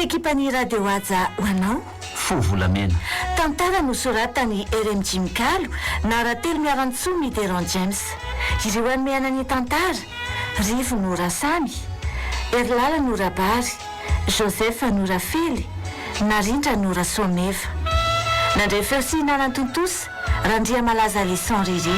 fekipany radio aja ho anao fovolamena tantara nosoratany rm jimikalo na rahatelo miarantsoa Mitterrand James ireo any mianany tantara Rivo Norasamy Erlala Norabary Joseph Norafely Narindra Norasomeva nandray feosinanantontosa Randria malaza lisan riri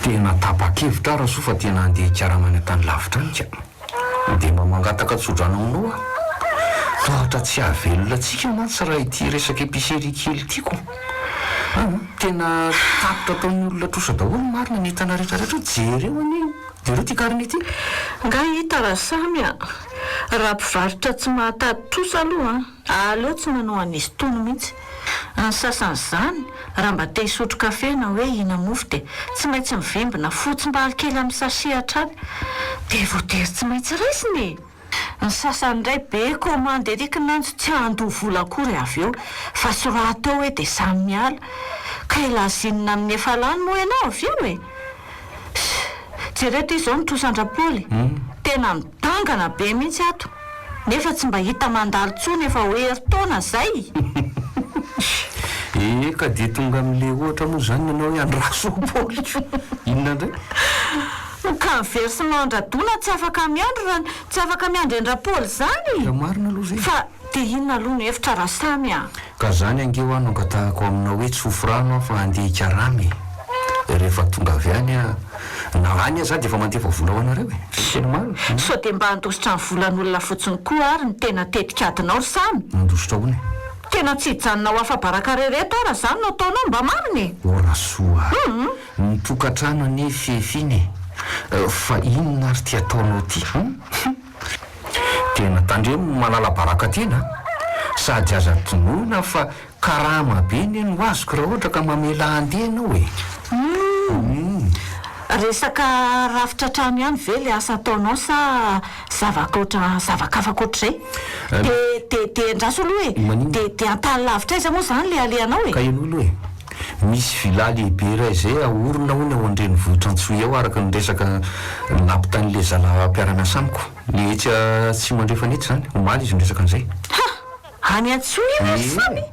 tena tapa-kevitra raha soa fa tena andeha hiaramana tany lavitra nika dia mamangataka tsodrano aminao ohatra tsy hahavelona antsika mantsy raha ity resaka épicerie kely tiako tena tapitra ataon'ny olona trosa daholo marina ny entana rehetrarehetra jereo ani jereo ty kariny ity nga hita raha samy a raha mpivarotra tsy mahatady trosa aloha aleo tsy manao anisy tono mihitsy ny sasan'izany raha mba te hisotro kafe na hoe hina mofo dia tsy maintsy mivimbina fotsim-bary kely amin'ny sasehatra aby dia voatery tsy maintsy raisiny ny sasan'indray be komande eriky nanjo tsy handoha vola akory avy eo fa soraha teo hoe dia samy miala ka ilazinina amin'ny efa lany moa ianao avy eo e jereto izao nitrosan-drapoly tena mitangana be mihitsy ato nefa tsy mba hita mandalo tsony efa hoe heritaona zay ka dia tonga amin'le ohatra moa zany ianao hoe andrasopolitro inona indray ka mivery sy mandradona tsy afaka miandro raha tsy afaka miandro endrapoly zany marina aloha zay fa dia inona aloha no hevitra raha samy a ka zany angeo ano angatahako aminao hoe tsofrano fa andeha hikaramy rehefa tonga avy any a na any a za dia efa mandefa vola ho anareo e tena marina so dia mba handositra ny volan'olona fotsiny koa ary ny tena tetika adinao ry samy mandositra hoany tena tsy hijanonao afa-baraka rereto ara zany no ataonao mba mariny orasoa nitokatrano ny fefiny fa inona ary ty ataonao ty tena tandremo manala baraka tena sady aza tonoina fa karama be ny no azoko raha ohatra ka mamela andeha anao e resaka rafitra trano ihany ve le asa ataonao sa zavakafa-koatra zay de andraso aloha e de antany lavitra iza moa zany le aleanao e ka eno aloha e misy vila lehibe ray zay aorona hony ao andreny vohitra antsoa ao araka ny resaka nampitan'le zala mpiaramiasa amiko le tsy mandrefa nety zany omaly izy nyresaka an'izay any antsoa samy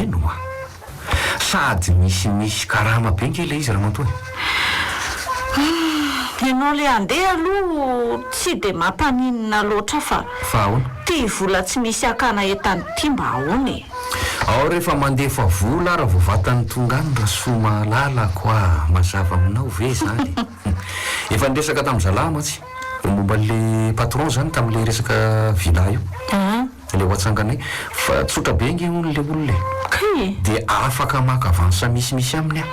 eno a sady misy karama be nke le izy raha mantoa ianao le andeha aloha tsy dia mampaninina loatra fa ahoana ty vola tsy misy akana entany ty mba ahoany ao rehefa mandefa vola raha voavatany tonga any raha soa mahalala koa mazava aminao ve zany efa niresaka tamin'ny zalamatsy momba le patron zany tamin'le resaka vila io le hoatsanganay fa tsotra be nge hono le olona dia afaka maka avansa misimisy aminy a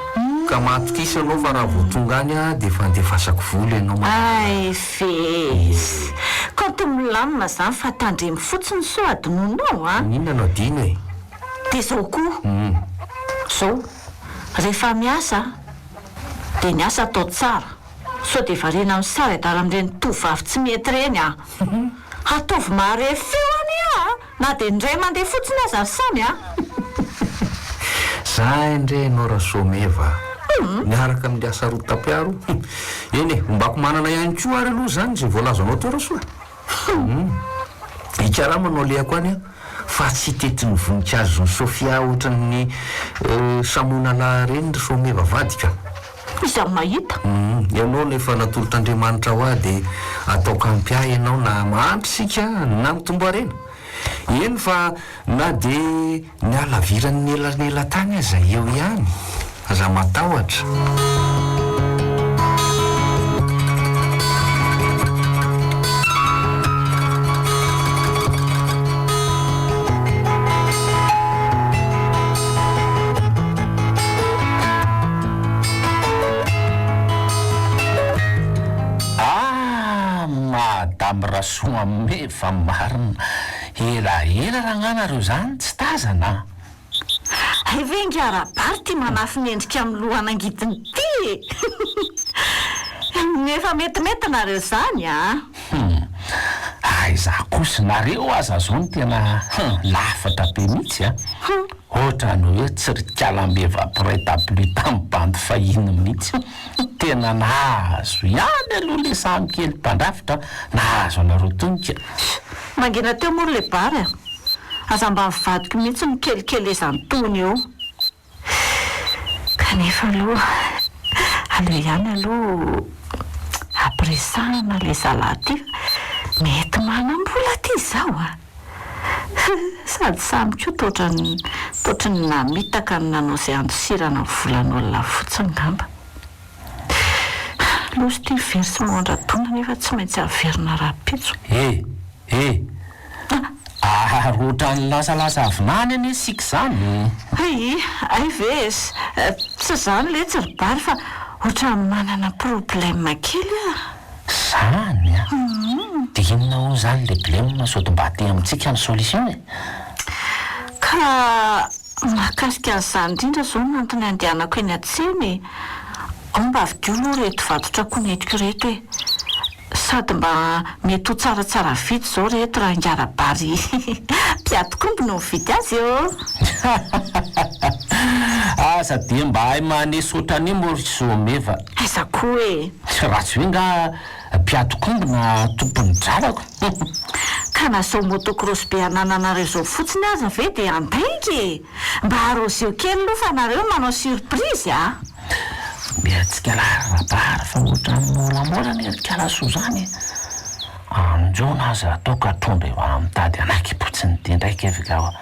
ka matokisa anao fa raha voatonga any a dia efa andefasako vola ianao ay vezy ka to milamina zany fa tandremy fotsiny so adinonao a inona anao dino e dia zao koa zao rehefa miasa dia ny asa atao tsara so dia varena amin'ny sara dala amin'ireny tovavy tsy mety reny a ataovy mare feo any a na dia ndray mandeha fotsiny aza samy a za indray anao raha someva miaraka amin'ny asa roa tapiaro eny e ombako manana ihany koa ary aloha zany zay voalazanao teo rasoa hikarama anao leako any a fa tsy tetiny voninkazo ny sofia ohatran'ny samona lahy reny ry someva vadika izaho mahita ianao nefa natolotr'andriamanitra ho a dia atao kampia ianao na mahandry sika na mitomboarena eny fa na dia ny alaviran'ny elanela tany aza eo ihany aza matahotra madame rasoa meva marina elaela raha nganareo zany tsy tazana vengarabary ty manafy mendrika amin'ny lohanangitiny ty nefa metimety nareo zany a izaho kosa nareo aza zao ny tena lafatra be mihitsy a ohatra ny hoe tsirikalambe vaporetaplu tamin'ny bandy fahiny mihitsy tena nahazo ihany aloha le samy kely mpandrafitra nahazo anareo tonika mangina teo moa le bary a aza mba mivadiko mihitsy mikelikely izany tony eo kanefa aloha aleo ihany aloha ampiresahana le zalaty mety manam-bola ty zao a sady samy koa totrany namitaka ny nanao izay andosirana ny volan'olona fotsiny ngamba loso ty versement andratona nefa tsy maintsy averina rapitso roatra ny lasalasa avinany anie sika zany ay ves tsy zany le tsy ribary fa ohatra manana problème kely a zany a dia inona ho zany le problème sao mba te amintsika ny solution e ka mahakasika an'izany indrindra zao no antony andehanako eny an-tseny ao mba avidio aloha reto vatotra koa netiko reto hoe sady mba mety ho tsaratsara vity zao reto raha ingarabary mpiatokomby no mividy azy eo asa dia mba hay manesotra any morisomeva aiza koa e raha tsy hoe nga mpiatokomby na tompony dralako ka nasao motocross be anananareo zao fotsiny aza ve dia antainky mba aroseo kely aloha fa nareo manao surprise a miatsika larabara fa ohatra moramora ny erikalaso zany anjona aza ataoko atrondra eo mitady anaky-potsiny dia ndraiky evika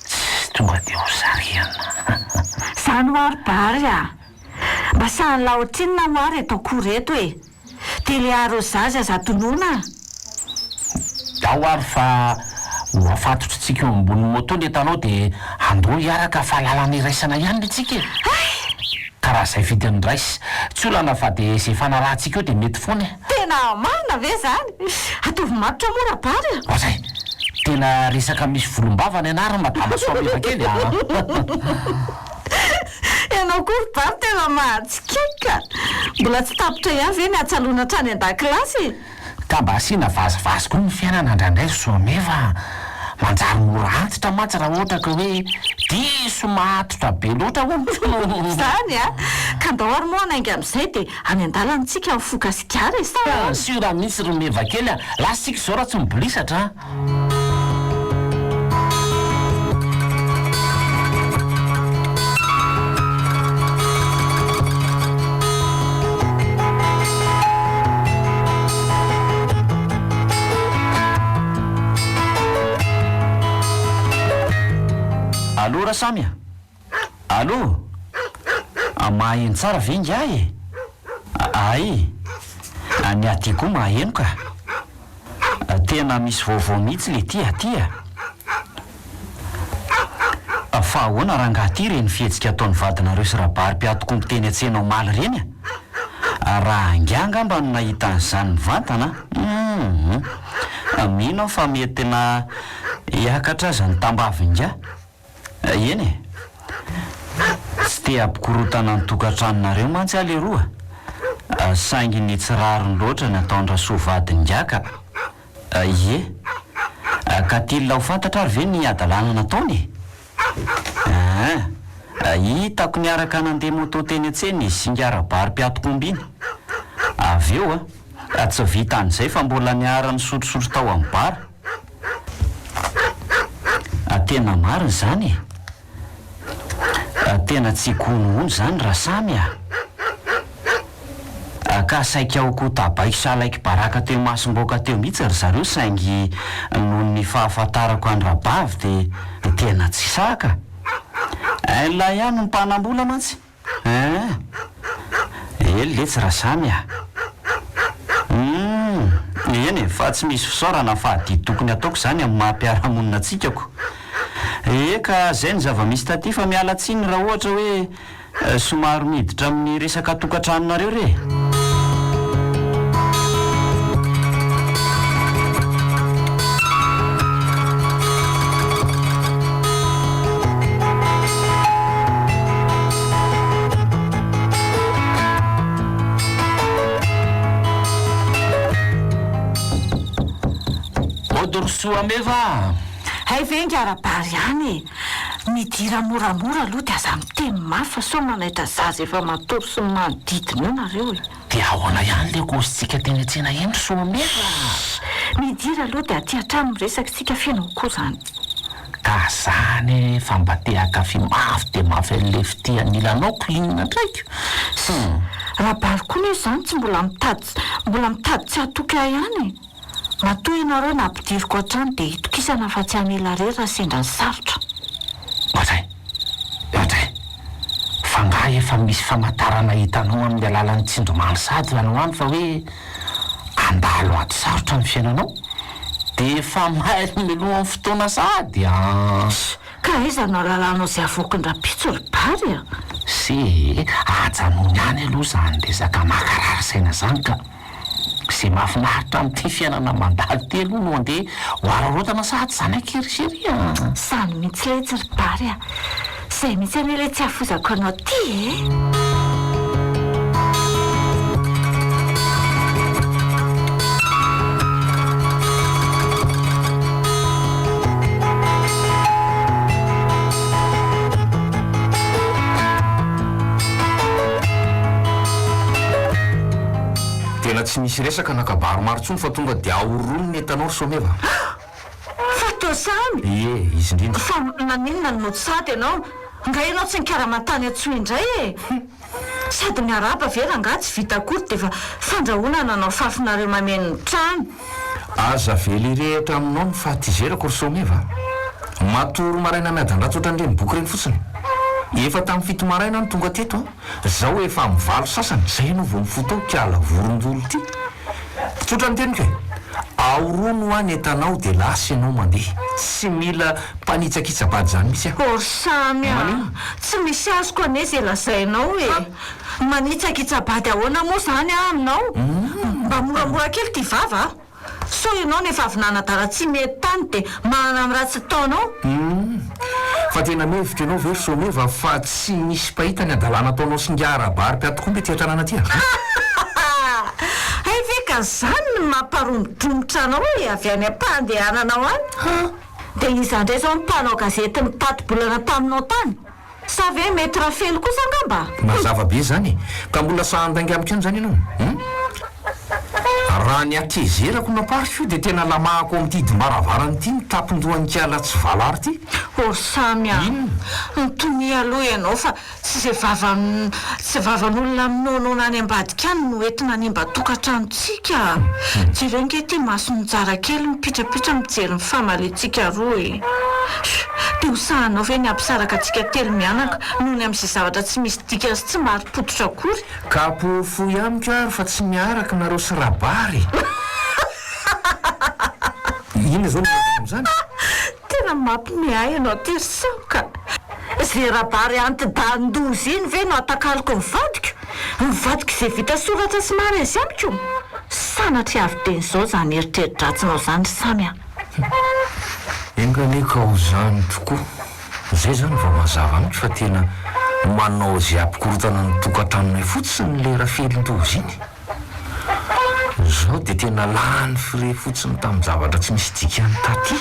tsy tonga dia ho sariana zany maribary a mba sany laotrinina mary ataoko reto e dia le arosazy aza tonona ao ary fa afatotritsika eo ambony moto ny etanao dia andro hiaraka fahalalana iraisana ihany le tsika e karaha izay vidy amin'ny raisy tsy olana fa dia izay fanarahantsika eo dia mety foana tena marina ve zany atovy matotra morabary a zay tena resaka misy volombavany anary madama soameva kely ianao koa ribary tena mahatsikika mbola tsy tapitra ihany ve ny atsaloana trany an-dakilasy ka mba asiana vazivazy koa ny fiainana indraindray soameva manjary mora antitra matsy raha ohatra ka hoe diso mahatotra be loatra ho zany a ka ndao ary moa anaingy amin'izay dia any an-dalantsika mifoka sikara e sa sy raha misy romeva kely a lasitsika izao raha tsy mibolisatra allo raha samya allo maheno tsara ve ngy ahy ay ny aty koa maheno ka tena misy vaovao mihitsy le tya fa ahoana raha ngaty reny fihetsika ataon'ny vadinareo sy rabary mpiatokomby teny an-tsena omaly reny a raha angianga mba no nahita an'izany mivantana mino aho fa mety tena hiakatra aza ny tambavynga eny e tsy te ampikorotana ny tokantranonareo mantsy aleroa saingy ny tsy rariny loatra ny ataondra soavadingiaka ie ka tilona ho fantatra ary ve ny adalàna nataony hitako niaraka nandeha moto teny an-tseny izy singarabary mpiatokomby iny avy eo tsy vita an'izay fa mbola niarany sotrosotro tao amin'ny bara tena mariny zany tena tsy konohony zany raha samy ka saika ao koa tabaiko salaiky baraka teo masom-boaka teo mihitsy ry zareo saingy noho ny fahafantarako any rabavy dia tena tsy saka la ihany ny mpanam-bola mantsy letsy raha samy eny fa tsy misy fisaorana fahadidy tokony ataoko zany amin'ny mahampiarahamonina atsikako ka zay ny zava-misy taty fa miala tsiny raha ohatra hoe somary miditra amin'ny resaka tokantranonareo re torosoa meva hay venga arabary ihany midira moramora aloha dia aza miteny mafy fa so manaitra zaza efa matory sy manodidina io nareo dia ahoana ihany le kosytsika teny an-tsena endry soa meva midira aloha dia aty hatrano miresaka tsika fianao koa zany ka zany efa mba te-akafi mafy dia mafy an'le fitianilanao kolinina ndraika rabary koa ny zany tsy mbola mitady tsy atoky ahy ihany matoa ianareo nampidiriko hatrany dia hitokisana fa tsy hamela rery raha sendra ny sarotra ohatray fa nga efa misy famantarana hitanao amin'ny alalan'ny tsindromany sady anao any fa hoe andalo ato sarotra ny fiainanao dia efa mahay melohan'ny fotoana sady ka izanao lalanao izay avoakin-drapitso ribary sy ajanony ihany aloha zany resaka makarary saina zany ka zay mahafinaritra amin'ity fiainana mandalo ty aloha no andeha hoararotana sady zany akerisery sany mihitsy letsy ribary izay mihitsy an'ile tsy hafozako anao ty tena tsy misy resaka nakabaro maro tsony fa tonga dia aoronony entanao someva fatao samy izy indrindra fa naninona no sady ianao nga ianao tsy nikaramatany atsoa indray sady miaraba vera nga tsy vita kory dia fa fandrahoana nanao fafinareo mameno trano aza vely rehetra aminao ny fahatizerako ry someva matoro maraina miadan-dratsy ohatran'ireny boky reny fotsiny efa tamin'ny fito maraina no tonga teto zaho efa mivalo sasany zay no vo mifotao kiala vorondolo ty tsotra ny teniko aorono any entanao dia lasa ianao mandeha tsy mila mpanitsakitsabady zany misy ory samy tsy misy azoko ane zay lazainao manitsakitsabady ahoana moa zany aminao mba moramora kely ty vava so ianao nefa avy nanadara tsy mety tany dia manana amin'ny ratsy taonao fa tena mevitra ianao very someva fa tsy misy pahita ny adalàna ataonao singarabary piatokoa mety hatranana tya hay ve ka zany ny mamparomodromotra anao avy any ampandehananao any dia izandray zao mpanao gazety mitaty-bolana taminao tany sa ve mety raha felo kosa angamba mazava be zany ka mbola sahandangy amiko any zany ianao raha ny akezerako napariko dia tena lamahako amin'n'itidym-baravarany ity mitapindohan'ny kiala tsy valary ty ory samy nitomi aloha ianao fa tsy zay vavan'olona aminonona any ambadika any no entina ny mba tokantranotsika jirenge ty masony jara kely mipitrapitra mijery ny famaletsika roa dia hosahanao ve ny ampisaraka atsika telo mianaka noho ny amin'izay zavatra tsy misy dika sy tsy mari-pototra akory ka pofo amiko ary fa tsy miaraka nareo sy rabary ina zao am'zany tena mampimehay ianao ty saoka zay rabary antidandozy iny ve no atakaliko mivadika izay vita soratra sy maresy amiko sanatry avy teny zao zany eritreridratsinao zany samy enganeka ho zany tokoa zay zany va mazava amiko fa tena manao zay ampikorotana ny tokantranonay fotsiny le raha felin-dozy iny zao dia tena lany fire fotsiny tamin'ny zavatra tsy misy dika any taty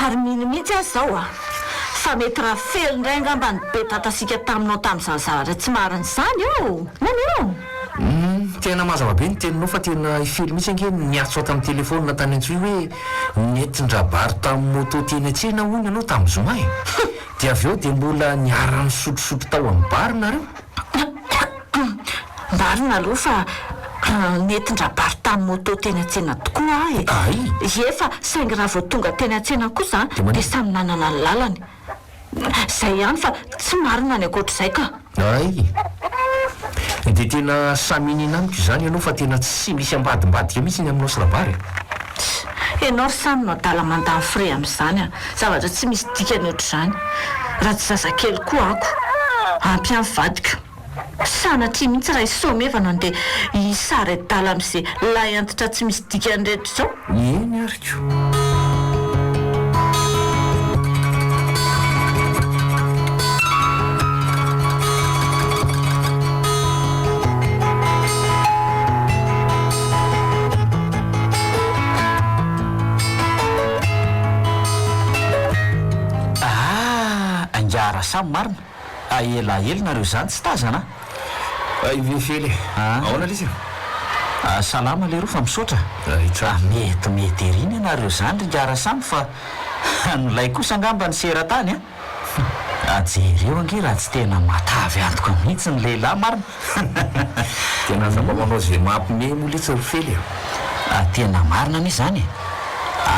ary minimihitsy azy zao fa mety raha felo ndray angamba ny be tatasika taminao tamin'izany zavatra tsy mariny zany nano tena mazava be ny teninao fa tena ifely mihitsy ange niatso tamin'ny telefônina tany antsoy hoe nentin-drabary tamin'ny moto teny an-tsena hono ianao tamin'ny zomay dia avy eo dia mbola niarany sotrosotro tao amin'ny bary nareo marina aloha fa nentin-drabary tamin'ny moto teny an-tsena tokoa efa saingy raha vao tonga teny an-tsena kosa dia samy nanana ny lalany zay ihany fa tsy marina ny akoatr'izay ka dia tena saminina amiko izany ianao fa tena tsy misy ambadimbadika mihitsy ny aminao sy rabary ianao samy no adala mandany fre amin'izany zavatra tsy misy dikany ohatr'izany raha tsy zazakely koa ako ampy amin'ny vadika sanatria mihitsy raha isomeva no andeha isary adala amin'izay lay antitra tsy misy dikany rehetra zao eny ariko samy marina elaela nareo zany tsy tazana ivefely aona lizy salama le roa fa misaotra mety eriny ianareo zany ringara samy fa nolay kosa angamba ny sera-tany jereo ange raha tsy tena matavy antoka mihitsy ny lehilahy marina tena zabamanao zay mampime molitsy rofely tena marina anie zany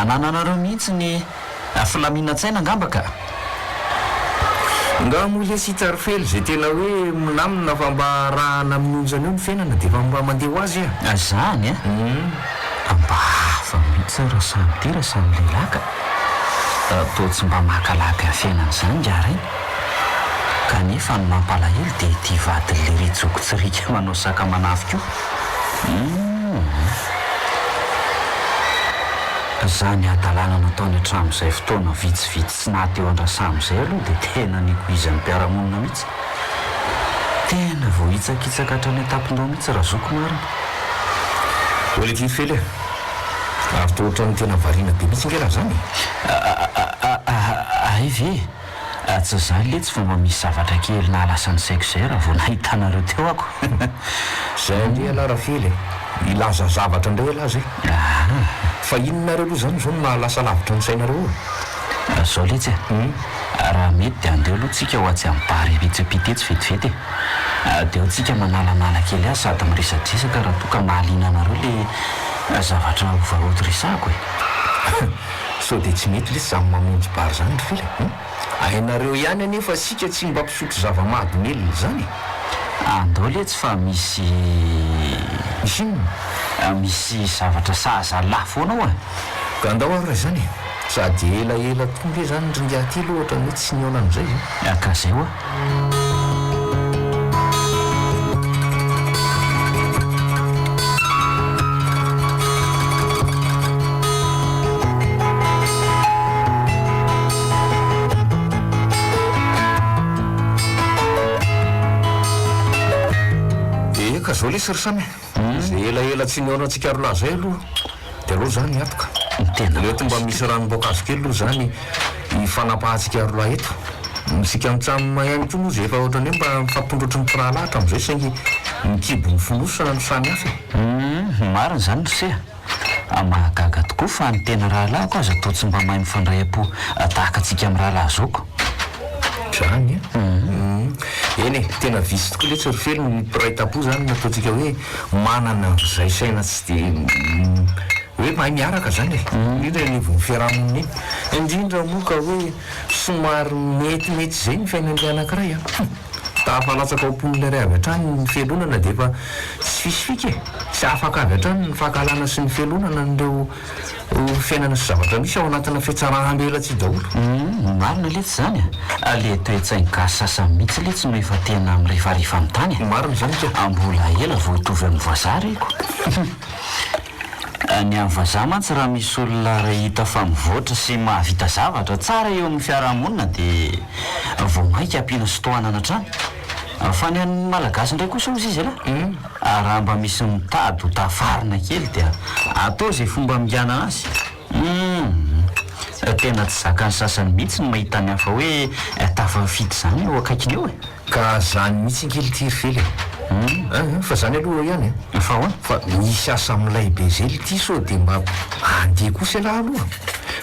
anananareo mihitsy ny filaminan-tsaina angamba ka nga mole sy hitarofely zay tena hoe minamina fa mba rahana amin'onjany eo ny fiainana dia fa mba mandeha ho azy zany mba hafa mihitsy raha samy ty raha samy lehilahy ka to tsy mba makalaka fiainana zany ngara iny kanefa ny mampalahelo dia ty vadin'le retsokotsirika manao saka manafika io zany adalàna nataony hatramin'izay fotoana vitsivitsy tsy naty eo andrasam'izay aloha dia tena nikoizan'ny mpiaramonina mihitsy tena vao hitsakitsaka hatrany atapindao mihitsy raha zoko marina ole ty fely avy to ohatrany tena variana be mihitsy ngeraha zany ayve tsy zany le tsy fomba misy zavatra kely na alasan'ny saiko zay raha vao nahitanareo teo ako zay ndre alara fely ilaza zavatra indray alaza fa inonareo aloha zany zao no mahalasa lavitra ny sainareo zao letsy raha mety dia andeo aloha tsika ho atsy amin'ny bary vitsipitetsy vetivety dia ho tsika manalanala kely azy sady miresadresaka raha toka mahaliana anareo le zavatra ovaroto resahako so dia tsy mety lesy zamy mamonjy bary zany ry fely ainareo ihany anefa sika tsy mba mpisotro zava-mahadomelona zany andao letsy fa misy inona misy zavatra sahazalahy foana ka andao ary raha zany sady elaela tonga zany ringaty lohatra hoe tsy niona am'izay ka zay zao lesy ry samy zay elaela tsy niona antsika ro lahy zay aloha dia aloha zany atoka leto mba misy ranomboakazo kely aloha zany ifanapahantsika ro lahy eto misika mitsamina ihany ko moa zay efa ohatrany hoe mba mifampondrotry ny firalahatra am'izay saingy mikibo ny fonosana no samy hafa marina zany rosea mahagaga tokoa fa ny tena rahalahy ko aza atao tsy mba mahay mifandray am-po tahaka atsika amin'ny rahalahy zoko zany eny tena visy tokoa letsy ry fely ny mpiray tapo zany nataontsika hoe manana zay saina tsy dia hoe mahay miaraka zany indrindra nivo ny fiarahamonina iny indrindra moa ka hoe somary metimety zay ny fiainan'le anankiray tafalatsaka oampon'le ray avy hatrany ny fialonana dia efa tsy fisifika tsy afaka avy hatrany ny fahakalana sy ny fialonana nreo fiainana sy zavatra misy ao anatina fiatsarahambela tsy daholo marina letsy zany le toetsainy gasy sasany mihitsy letsy no efa tena mirehefarifa amin'ny tany marina zany ka mbola ela vao hitovy amin'ny vazaha reko ny amin'ny vazaha mantsy raha misy olona ra hita fa mivoatra sy mahavita zavatra tsara eo amin'ny fiarahamonina dia vao maika ampiana sotoanana hatrany fa ny an'ny malagasy indray kosa ozy izy raha mba misy mitady ho tafarina kely dia atao zay fomba migana azy tena tsy zakany sasany mihitsy no mahita ny hafa hoe tafafity zany eo akaikiny eo ka zany mihitsy nkely ty ry fely fa zany aloha ihany fa hoana fa misy asa amilay be zay ty so dia mba andeha kosa lahy aloha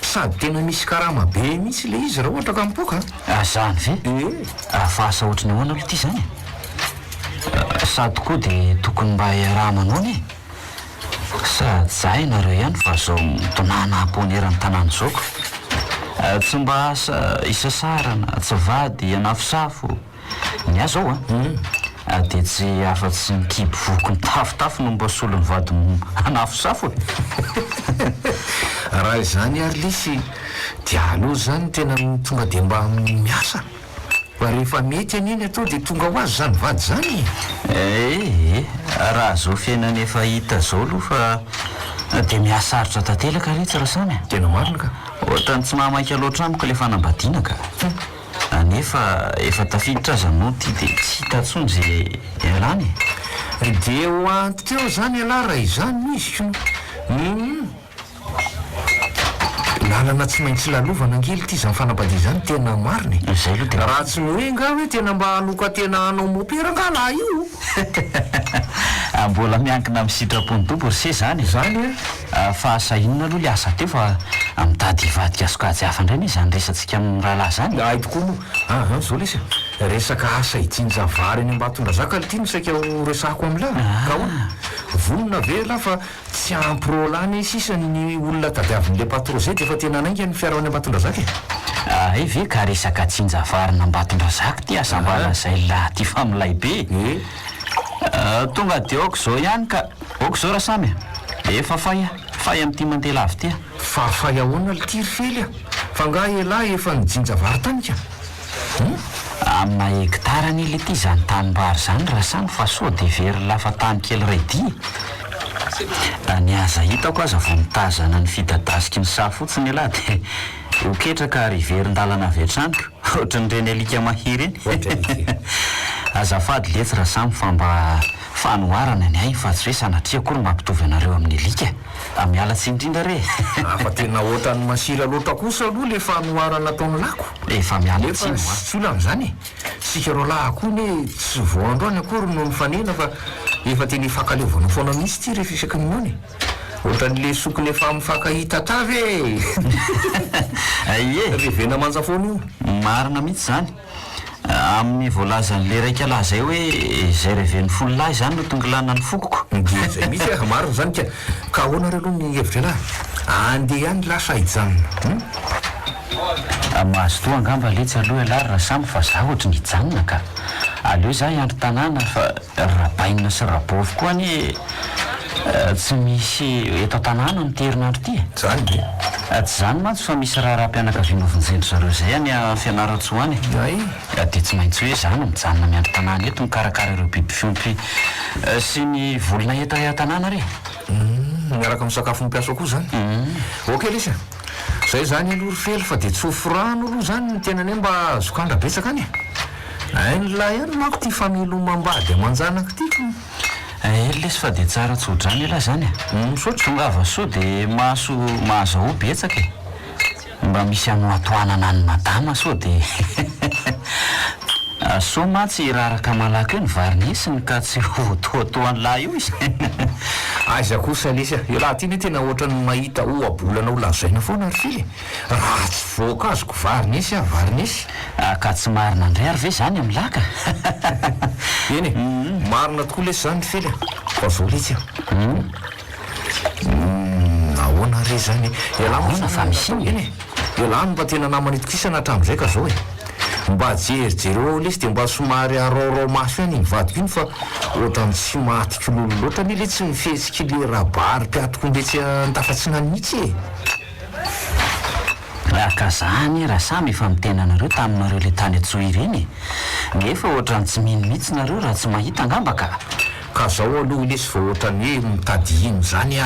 sady tena misy karama be mihitsy le izy raha ohatra ka mipoka zany ve fa asa ohatrany ahoana aloha ty zany sady koa dia tokony mba raha manony sady zahay nareo ihany fa zao mitonana amponeran'ny tanàny zaoko tsy mba asa isasarana tsy vady anafosafo ny azo ao dia tsy afa-tsy mikibo voko ny tafotafo no mba solon'ny vady anafosafo raha izany ary lisy dia aloha zany tena tonga dia mba miasa fa rehefa mety aniny atao dia tonga ho azy zany vady zany raha zao fiainana efa hita zao aloha fa dia mihasarotra tantelaka retsy raha samy tena marina ka ohatrany tsy mahamaika loatra amiko le fanambadiana ka nefa efa tafiditra aza no ty dia tsy hita ntsony zay alany dia ho antitra eo zany alahy raha izany misy lalana tsy maintsy lalovana angely ity zany fanapady zany tena mariny zay aloha de raha tsy hoe nga hoe tena mba hanoka tena hanao mopera nga io mbola miankina amin'ny sitrapony tompo se zany fa sahinona aloha le asa teo fa mitady ivadika sokajy hafa indray ny zany resantsika amin'ny rahalahy zany ay tokoa moa zao lesy resaka asa ijinja vary eny ambatondra zaka ty no saika resako am'la ka hoa vonona vela fa tsy ampirolany sisany olona tadiavin'le patrozay de efa tena nainga ny fiarahany ambatondra zaka ve ka resaka tsinjavary nambatondra zaka ty asambana zay la ty familay be tonga de aoko zao ihany ka aoko zao raha samy efa fay am'ty mandeha lavy tya fa fay ahoana le tiry fely fa nga elahy efa nijinjavary tanika amina hektarany le ty zany tanimbary zany raha samy fa soa de very lafa tany kely ray dy ny aza hitako aza vo mitazana ny fidadasiky ny sa fotsiny elahy de oketraka ary verin-dalana avetranyko ohatran'ireny alika mahiry eny azafady letsy raha samy fa mba fanoharana ny ay fa tsy hoe sanatria kory mampitovy anareo amin'ny alika mialatsy indrindra re fa tena ohatrany masira loatra kosa aloha le fanoharana ataony lako efa mialatsy tsy ola am'zany sika ro lahy koa ny tsy voandroany akory no mifanena fa efa tena ifakalevana foana mihitsy ty rehefa isaky minony ohatran'le sokony efa mifakahita tavy revena manjafoana io marina mihitsy zany amin'ny voalazan'le raika lahy zay hoe zay reven'ny folo lahy zany no tonga lana ny fokoko zay mihitsy marina zany ka ahoanareo aloha ny hevitra lahy andeha any lasa hijanona mahazo toa angamba letsy aloha lahy raha samy fa za ohatry ny hijanona ka aleo za hiandro tanàna fa rabainina sy rabovy koa ny tsy misy eto tanàna niterinandro ty zany de tsy zany mantsy fa misy raha raha-mpianakaviana vonjendry zareo zay any fianaratsoany de tsy maintsy hoe zany mijanona miandro tanàna eto mikarakara ireo biby fiompy sy ny volona eta tanàna re miaraka misakafo mipiasa koa zany ok lesy zay zany alory fely fa de tsofirano aloha zany ny tenany hoe mba zokandra betsaka any ny lahy any mako ty famelomambady amanjanaka ty lesy fa de tsara tsy odrany elahy zany misaotra tongava soa de mahazo ao betsaka mba misy anoatoanana ny madama soa de so matsy raraka malaky eo ny variny isiny ka tsy voatoatoany lahy io izy aiza kosa lesy io laha ty ny tena ohatrany mahita oabolanao lazaina foana ary fily raha tsy voaka azoko variny isy variny isy ka tsy marina ndray ary ve zany amin'ny laka eny marina tokoa lesy zany fely fa zao letsy ahoana re zany ialaona fa misy eny ialany mba tena namany itokisana hatramin'izay ka zao mba jerijereo lesy de mba somary araorao maso any mivadiko iny fa ohatrany tsy mahatika lolo loatra ny le tsy mifetsiky le rabary mpiatoko ndretsy ntafatsinany mihitsy ka zany raha samy efa mitena anareo taminareo le tany atsoa ireny nefa ohatrany tsy mino mihitsy nareo raha tsy mahita angamba ka zao aloha lesy fa ohatrany hoe mitady ino zany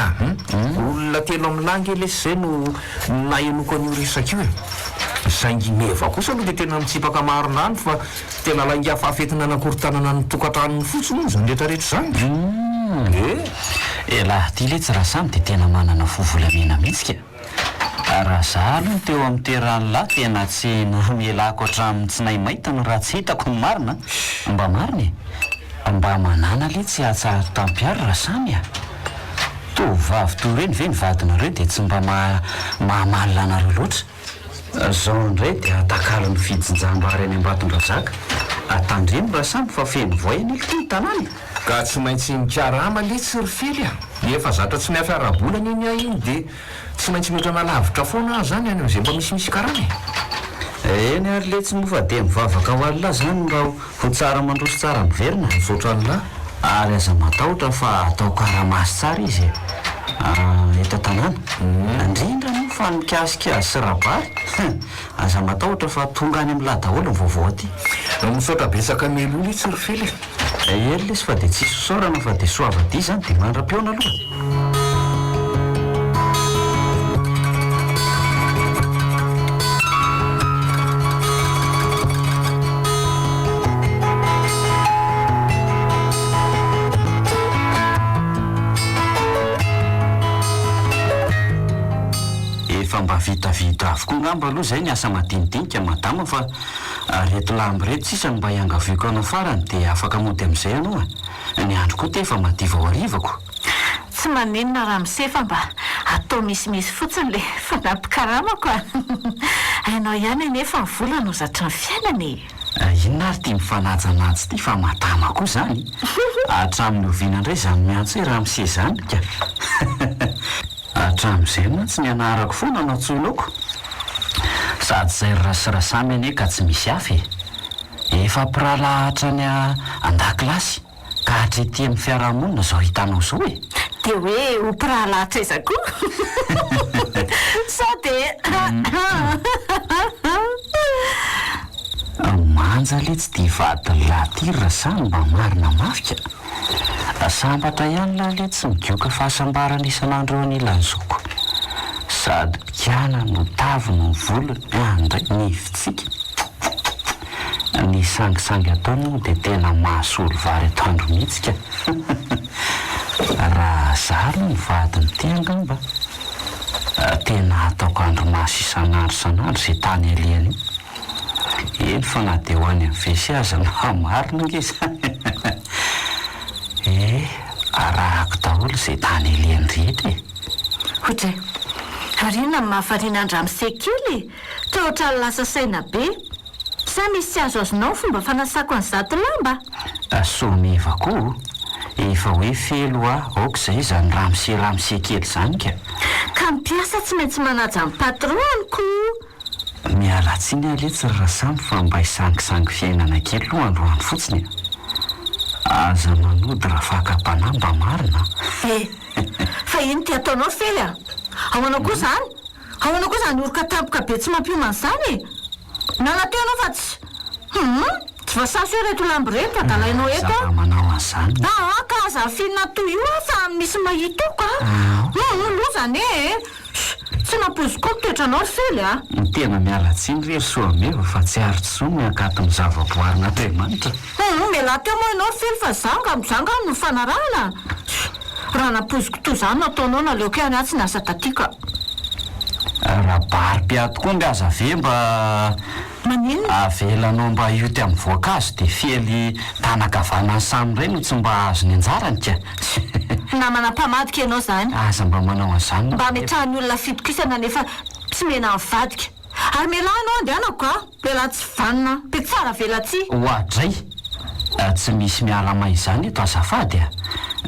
olona telo amilangy lesy zay no naenoko an'io resaka io saingy meva kosa aloha de tena mitsipaka maronany fa tena lainga fahafetina nakorytanana ny tokantranony fotsiny zany rehetrarehetra zany laha ty letsy raha samy de tena manana fovolamena mihitsy ka raha za aloha teo amin'ny toerany lahy tena tsy nomelako hatramin'ny tsy nay mahita no raha tsy hitako ny marina mba mariny mba manana le tsy ahatsahary tampiary raha samy tovavy to reny ve nivadinareo de tsy mba mahamalina anareo loatra zao ndray de atakalo ny fijinjambary any ambatondra zaka atandremo raha samy fa feno voayany ily ty tanàny ka tsy maintsy mikarama letsy ry fely efa zatra tsy miafiarabolana iny iny de tsy maintsy mihotrana lavitra foana zany any am'izay mba misimisy karany eny ary letsy mofa de mivavaka ho alina zany mba ho tsara mandroso tsara miverina misaotra anyla ary aza matahotra fa atao karamasy tsara izy eto tanàna indrindra moa fa nikasika sy rabary aza matahotra fa tonga any amin'ny lahy daholo ny vaovao aty misaotra betsaka melolo itsy ry fely ely lesy fa de tsy sosorana fa de soavadia zany de mandra-peona aloha vitavita avokoa ngamba aloha zay ny asa madinidinika madama fa reto lamby reto tsisa mba hiangaviako anao farany dia afaka mody amin'izay anao ny andro koa tefa madiva ao arivako. Tsy maninona raha misefa mba atao misimisy fotsiny le fanapikaramako a. Hainao ihany nefa ny vola no zatra ny fiainany. Inona ary tia mifanajanatsy ty fa madama koa zany. Hatramin'ny oviana indray zany miantso hoe raha mise zany ka. Hatramin'izay mantsy ny anarako foana anao tsolaoko. Sady zay rasirasamy ane ka tsy misy afy. Efa mpiralahatra ny an-dakilasy ka hatrety amin'ny fiarahamonina zao hitanao zao e. Dia hoe ho mpiralahatra iza koa. Sa dia manja le tsy dia vadiny lahatira raha samy mba marina mafika. Sambatra ihany laha le tsy migioka fahasambarana isan'andro anilany zoko. Sady piana no tavy no volony andray ny fitsika. Ny sangisangy ataony moa dia tena mahasolo vary atoandro mihitsy ka. Raha zaro ny vadiny tianga mba tena ataoko andro maso isan'andro izay tany alehany. Eny fa na dia ho any amin'ny vesy aza na marina nge zany. Arahako daholo izay tany alehany rehetra e. Hotra, arina mahafariana andramsekely ta ohatra lasa saina be. Sa misy tsy azo azonao fomba fanasako an'izato lamba? Someva koa. Efa hoe felo aoka izay zany ramose kely zany ka mpiasa tsy maintsy manaja amin'ny patroniko. Miala tsiny aletsy raha samy fa mba hisangisangy fiainana kely aloha androany fotsiny. Aza manody raha fakapanahy mba marina. Fa iny ty ataonao fely a? Ahoana koa zany? Ahoana koa zany oroka tampoka be tsy mampiomana zany? Nanateo anao fa tsy voasasy hoe reto lamby reto adalainao eto a? Zava manao an'izany. Ka aza fina toy io fa misy mahitoko lozany e. Tsy nampozikoa mitoetranao fely a? Ny tena miala tsiny rery soameva fa tsy ary tsoa miankato ny zava-boarin'Andriamanitra. Miala teo moa ianao fely fa zanga no fanarahana. Raha napoziko toy zany nataonao naleoko ihany ahy tsy niasa tatika. Raha bary-piato koa mby aza ave mba maninona? Avelanao mba ioty amin'ny voankazo dia fely tanakavanany samy iray no tsy mba azo ny anjarany ka. Namana mpamadika ianao zany. Aza mba manao an'izany. Mba ametrahany olona fitokisana nefa tsy mena mivadika. Ary mialahy anao andehanako a? Vela tsy vanina, be tsara vela tsy. Hoadray, tsy misy miala may izany eto azafady a.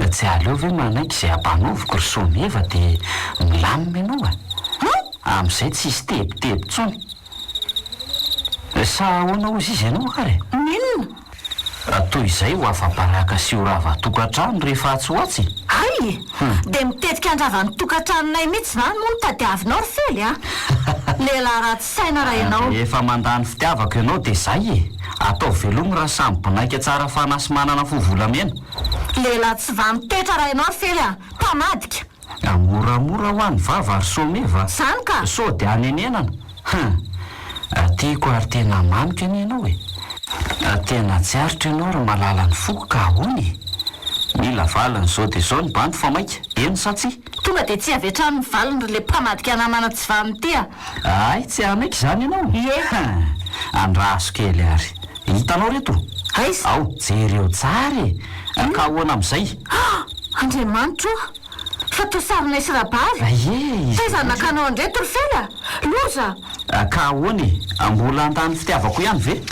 Tsy aleo ve manaiky izay ampanoviko ry someva dia milamina ianao a. Amin'izay tsisy tebiteby tsony. Sa ahoana ozy izy ianao kare? Ninona? Toy izay ho afa-baraka sy ho rava-tokantrano rehefa atsoatsy. Ay! Dia mitetika andravany tokantranonay mihitsy zany moa nitadiavinao ry fely a? Lehilahy ratsy saina raha ianao. Efa mandany fitiavako ianao dia izay e. Atao velomy raha samy bonaika tsara fanasy manana fovolamena. Lehilahy tsy va mitoetra raha ianao ry fely a? Mpamadika. Moramora ho an'ny vava ary someva. Zany ka? So dia anenenana. Tiako ary tena manika ny ianao e. Tena tsiaritra ianao ry malala ny foko ka ahoany. Mila valany zao dia zao ny bandy fa maika. Eny sa tsy? Tonga dia tsy avy hatrany ny valiny ry le mpamadika namana tsy vamy ty a? Ay, tsy anaiky izany ianao. Andraso kely ary. Hitanao reto? Aiza? Ao, jereo tsara e. Ka ahoana amin'izay? Andriamanitra fa tosarina isy rabary. Taiza nakanao andreto ry fely a? Loza. Ka ahoana e? Mbola an-tany fitiavako ihany ve?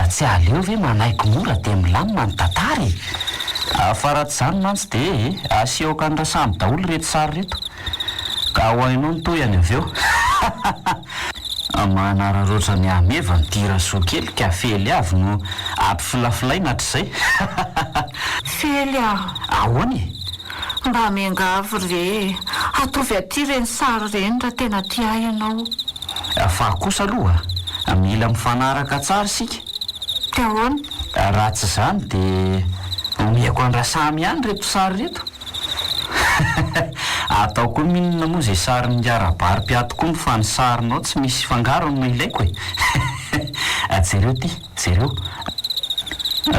Tsy aleo ve manaiky mora dia milamina ny tantara. Afaraty izany mantsy dia asehoka ny rasamy daholo reto sary reto. Ka ho hainao ny toyany avy eo. Manararoatra ny ameva ny tira soa kely ka fely avy no ampifilafilaina hatr'izay. Fely a? Ahoana e? Mba miangavo re. Atovy aty reny sary reny raha tena tia ianao. Fa kosa aloha mila mifanaraka tsara sika. Dia ahoana? Raha tsy izany dia omeko andrasamy ihany reto sary reto. Ataoko minina moa izay sary ngiara-bary-piato koa fa ny sarinao tsy misy fangarony no ilaiko e. Jereo ty, jereo.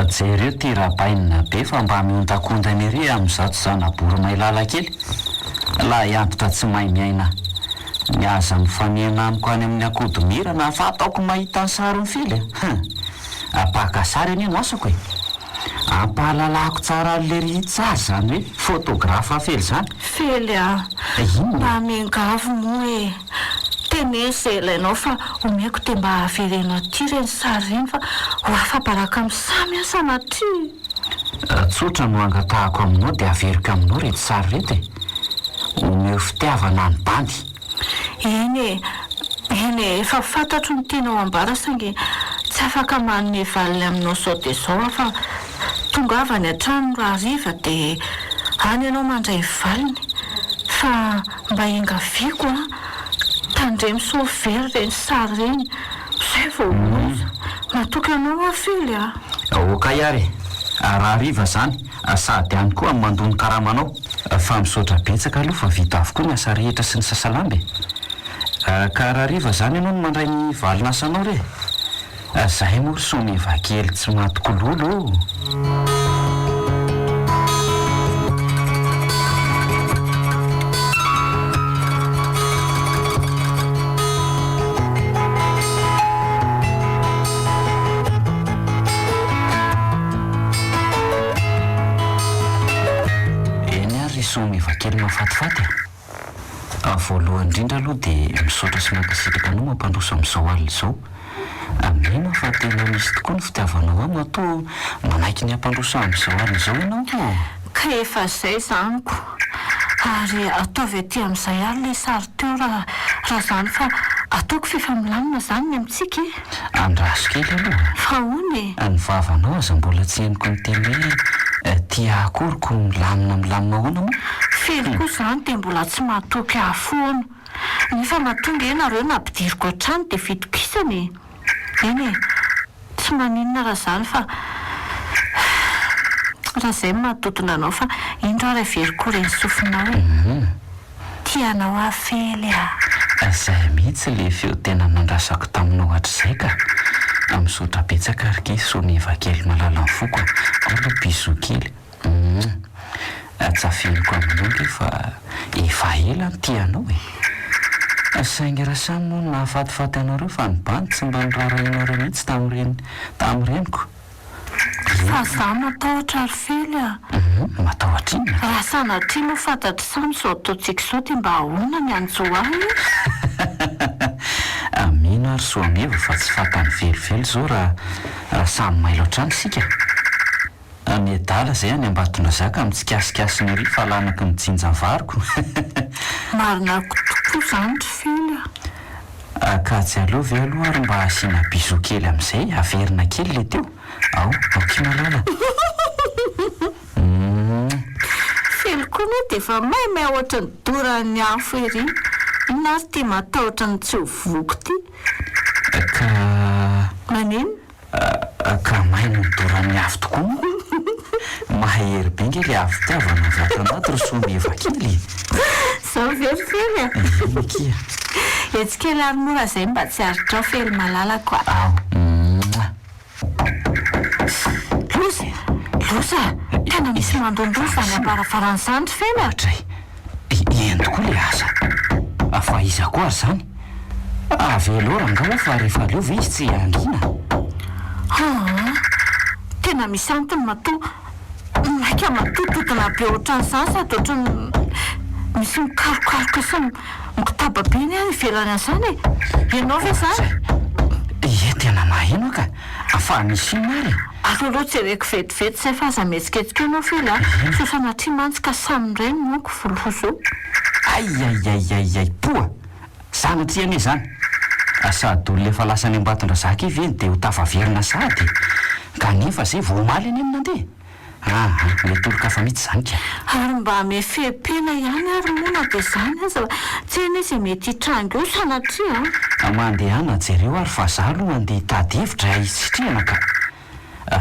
Jereo ty rabainina be fa mba miontakondany ery amin'izato zanabory mailala kely. Laha hiantitra tsy mahay miaina Niaza mifanena amiko any amin'ny akodomirana fa ataoko mahita ny sary ny fily apaka sary any eno asako e ampahalalako tsara le ritsary zany hoe fotografa fely zany fely inona mengavo moa e tenesa ilainao fa omeko te mba haverena ty reny sary reny fa ho afabaraka amin'ny samy asana ty tsotra no angatahako aminao dia averika aminao reto sary reto e omeo fitiavana ny bandy eny efa fantatro ny tianao ambara saingy tsy afaka manome valiny aminao sao dia zao fa tonga avany an-trano raha riva dia any ianao mandray valiny fa mba engaviako tandremy sovery reny sary reny zay voaoza matoky anao afely oka iary raha riva zany sady any koa mandony karamanao fa misaotra betsaka aloha fa vita avokoa ny asa rehetra sy ny sasalamby ka raha riva zany ianao no mandray ny valina asanao re zahay moa someva kely tsy matokololo somevakely mahafatifaty voalohany indrindra aloha dia misaotra sy mankasitraka anao mampandroso amin'izao alina izao mino fa tena misy tokoa ny fitiavanao ao matoa manaiky ny ampandroso amin'izao alina izao ianao ka efa zay zaniko ary ataovy aty amin'izay ary le sary teo raha zany fa ataoko fifamilamina zany ny amintsika andraso kely aloha fa hony ny vavanao aza mbola tsy henoko ny teny hoe tia akoriko milamina milamina hoana moa fely koa zany dia mbola tsy mahatoky afoana nefa mahatonga enareo nampidiriko an-trano dia fitokisany eny tsy maninona raha zany fa raha zay mahatotona anao fa indro ary averiko reny sofinao tianao afely zay mihitsy le feo tena nandrasako taminao hatr'izay ka misaotra betsaka arike soneva kely malala ny foko ao lo biso kely tsafeniko aminao ke fa efa ela ny tianao saingy raha samy no nahafatifaty anareo fa ny bandy tsy mba nirarainareo mihitsy tamin'ireniko fa za matahotra ary fely matahotra inona raha sanatria moa fantatry samy zao ataontsika izao dia mba ahoana ny anjo ahy mino ary soameva fa tsy fatany velively zao raha samy mailo an-trano sika miadala zay any ambatona zaka mitsikasikasyny ary fa lanako mijinja variko marinako tokoa zany ry fely ka tsy alovy aloha ary mba asiana biso kely amin'izay averina kely le teo ao aokimalala fely koa moa dia efa maimay ohatra ny dorany afo ery ina ary tia matahotra ny tsy ho voko ty ka manino ka maino ny dorany afo tokoa mahery bengy le afo tiavana avy anaty ry someva kely zao velifely kia etsikely ary mora zay mba tsy aritrao fely malala koa loza tena misy mandondroa zany ambaravaranyzany ry fely atray eny tokoa le asa afa iza koa ary zany avelora angao fa rehefa leova izy tsy angina tena misy antony matoa maika matototona be ohatran'izany sady ohatrany misy mikarokaroka sy mikitababe ny any ivelany an'izany ianao ve zany tena maheno ka afa misy ina ary aloaloha tsy reko vetivety zay fa aza mihetsiketsika anao fely so sanatria mantsika samyray monko volozo ayayayayay poa sanatria ane zany sady olona efa lasany ambatondra zaka ivy eny dia ho tafaverina sady kanefa zay voamaly any aminandeha le toloka fa mihitsy zany ka ary mba mefepena ihany ary mona dia zany aza tsy eny izy mety hitrango eo sanatria mandehana jereo ary fa za aloha andeha hitady hevitra isitriana ka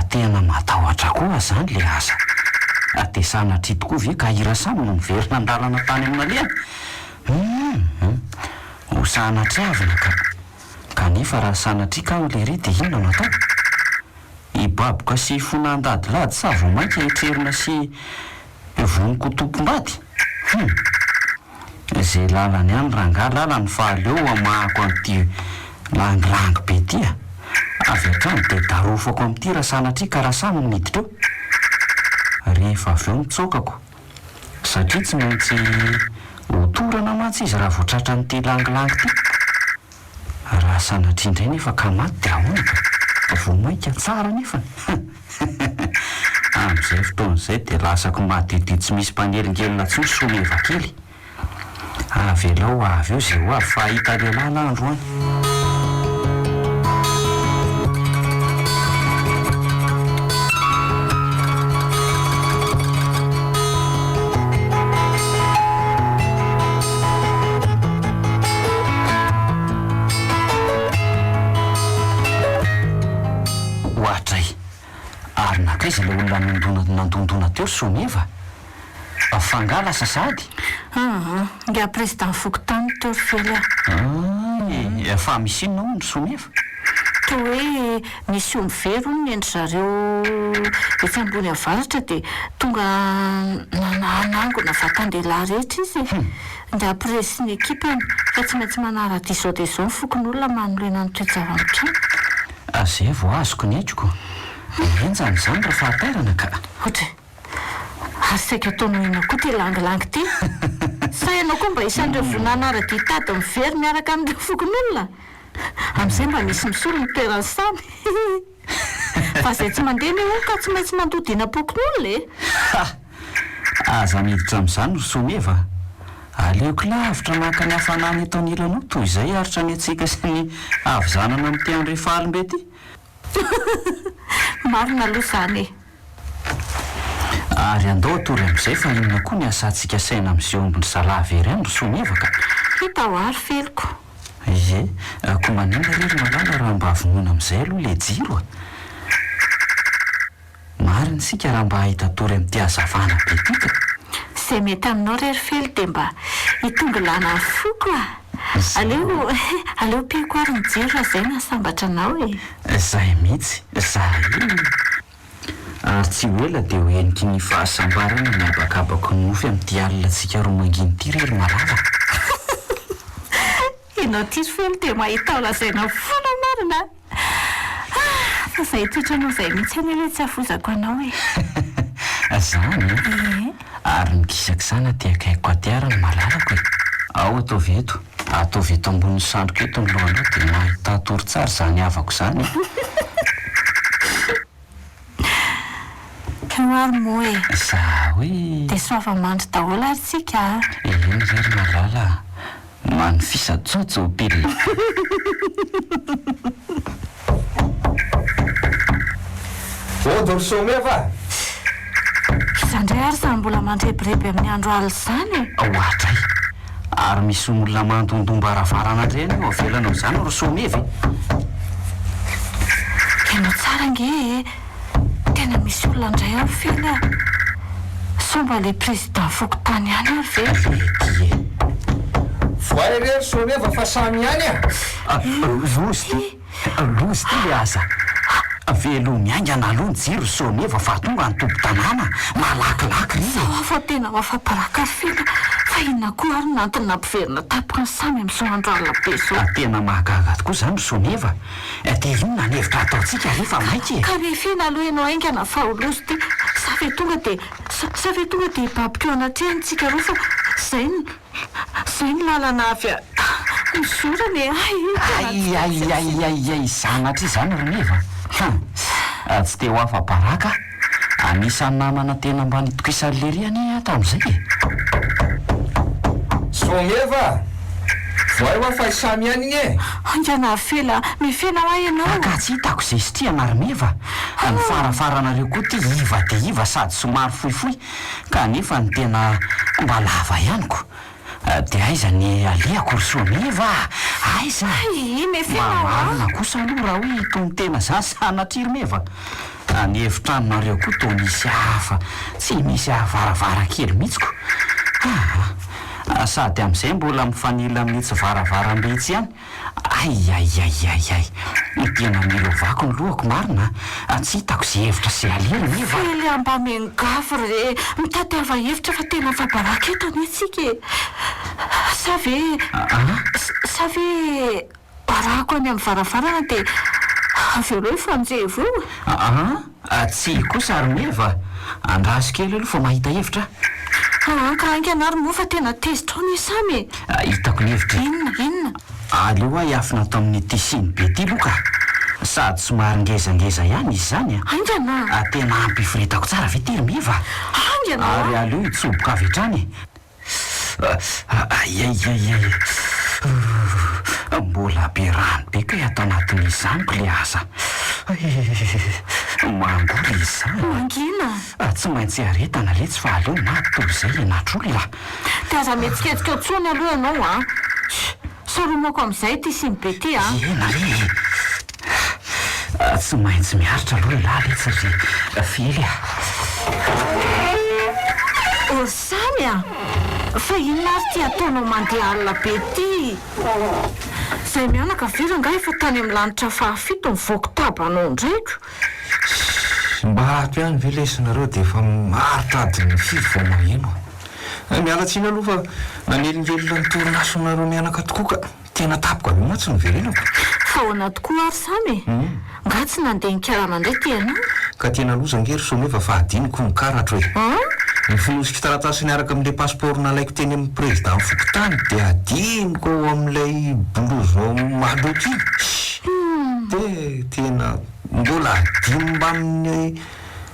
tena matahotra koa zany le asa dia sanatria tokoa ve ka hira samy no miverina andalana tany aminalehany ho sanatria avina kanefa raha sanatria ka le ry dia inona natao ibaboka sy fonandadilady sa vo mainka hitrerina sy voniko tompom-bady izay lalany ihany ranga lalany fahaleo amahako amin'ity langilangy be tya avy hatrany dia darofako amin'ity raha sanatria karasana ny miditra eo rehefa avy eo mitsokako satria tsy maintsy hotorana mantsy izy raha voatratra n'ity langilangy ty raha sanatria indray nefa ka maty dia ahonaka vo mainka tsara nefa amin'izay fotoan'izay dia lasako madidi tsy misy mpanelingelina tsoy someva kely avelao avy eo zay ho avy fahita lehilahy n'androany ohatray ary nakaiza le olona nandondona teo someva fangala sasady nga président fokotany torofely fa misy inona o ny someva to hoe misy omivero ny endry zareo etsy ambony avaratra dia tonga nanangona vatandehilahy rehetra izy nga presy ny ekipany fa tsy maintsy manaraka izao dia izao ny fokon'olona manoloena ny toejava-mitrano zay vao azoko ny etroko enjany izany raha fahatarana ka ohatra ary saika ataonao ina koa ty langilangy ty sa ianao koa mba isan'ireo vonanaraka hitady mivery miaraka amin'ireo fokon'olona amin'izay mba misy misolo ny toerany samy fa zay tsy mandeha ny olo ka tsy maintsy mandodina pokon'olona e aza miditra amin'izany ry someva aleoko lavitra naka ny hafanany eto anilano toy izay aritra ny atsika sy ny avy zanana amin'ity andrehefa alimbe ty marina aloha izany e ary andao atory amin'izay fa inona koa ny asantsika saina amin'izay ombony zalava ery any ry someva ka hita ho ary feloko ie ko manina rery malala raha mba avonona amin'izay aloha le jiro marina sika raha mba hahita tory amin'ity hazavana be ty ka zay mety aminao rery fely dia mba hitonga lana foko aleo piako ary mijiro raha izay nasambatra anao e zay mihitsy zay ary tsy hoela dia ho eniky ny fahasambarana ny abakabako ny mofy amin'ity alina tsika roa mangin'ity rery malala ianao ty ry fely dia mahita olazaina foana marina fa zay toetranao izay mihitsy any aloha tsy hafozako anao e zany ary nikisaka sana ty akaiko atiara ny malalako e ao ataovy eto ambon'ny sandroko eto ny lohanao dia mahita tory tsara zany avako zany ary moa e za hoe dia soava mandry daholo ary tsika eny rery malala manofisa jojobilina odory someva izandray ary zany mbola mandrebireby amin'ny andro aly izany ohatray ary misy olona mandondombaaravarana reny eo avelanao izany ry someva ianao tsara nge tena misy olona indray ao fely a somba le président fokotany ihany ary ve ety voay rery someva fa samy ihany lozy ty le aza velo miaingana aloha ny jiro someva fa tonga ny tompo tanàna malakilaky ry fa tena mafamparaka fely fa inona koa ary nantony nampiverina tapoka ny samy amin'izao andro alina be zao tena mahagaga tokoa izany ry someva dia inona ny hevitra ataontsika rehefa maiky ka refena aloha ianao aingana fa ho lozy ty sa ve tonga dia babika eo anatrehanytsika roa fa zay ny lalana avy misorany ai zanatra izany ry neva tsy te ho afa-baraka anisan'ny namana tena mba nitokisalleriany tamin'izay e someva voay hoa fa samy ihany igny e angana fela mifena hoa ianao ka tsy hitako izay sitriana ry meva ny farafaranareo koa ty iva dia iva sady somary fohifohy ka nefa ny tena mba lava ihanyko dia aiza ny aliako ry someva aiza mamarina kosa aloha raha hoe itony tena zany sanatry ry meva ny hevitranonareo koa to misy hafa tsy misy havaravara kely mihitsiko sady amin'izay mbola mifanila amin'ny tsy varavaram-behitsy ihany ai tena milovako ny lohako marina tsy hitako izay hevitra izay alera neva fely amba mengafy re mitady ava hevitra fa tena fabaraka eto any atsika e sa ve arahako any amin'ny varavarana dia avy aloha fanjevo tsy kosa arymeva andraso kely aloha fa mahita hevitra ka anganary moa fa tena tezitra ao ny samy hitako ny hevitra inona aleo a hiafina tao amin'ny tisiny be ty loka sady somary ngezangeza ihany izy zany angana tena ampifiretako tsara ve terymeva angana ary aleo hitsoboka avy hatrany ayayayay mbola be rano be ka atao anatin'izaniko le asa mangory izy zany angina tsy maintsy aretana le tsy fa aleo na toy izay enatr'olona dia aza metsiketsika tsony aloha ianao saromako amin'izay ty siny be ty ena tsy maintsy miaritra aloha ilaly etsy ry fely samy fa inona ary ty ataonao mandeha alina be ty izay mianaka vera nga efa tany amin'ny lanitra fahafito mivoako tabanao ndraiko mba ato ihany ve lesinareo dia efa maritra adiny firy vao maheno mialatsiana aloha fa nanelongelona ny torinasonareo mianaka tokoa ka tena tapoka be matsy ny verenako fa hoana tokoa ary samy nga tsy nandeha nikarana indray tianao ka tena lozangery somefa fa adiniko nikaratra hoe ny finosika taratasy niaraka amin'ilay passeport nalaiko teny amin'ny président fokotany dia adiniko ao amin'ilay blouson maloky dia tena mbola adino mba amin'ny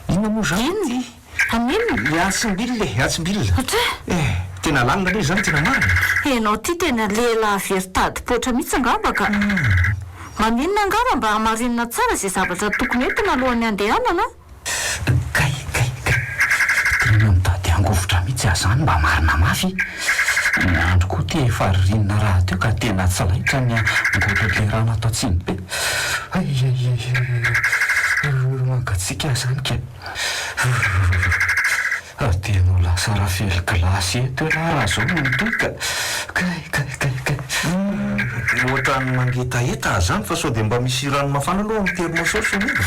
ina moa zany anino atsimbilona tena lalina le zany tena marina enao ty tena lehilahy veritady potra mihitsy angambaka maninona angamba mba hamarinina tsara izay zavatra tokony entona alohan'ny andehanana kay tena mitady angovotra mihitsy azany mba marina mafy ny andro koa ty efa ririnina raha teo ka tena tsy laitra ny angotrale rano atao tsiny be mangatsika zany ke tena lasa rafely glasy eto raha zao mitoika kay ohatrany mangetaeta zany fa sao dia mba misy rano mafana aloha amin'ny termososy neva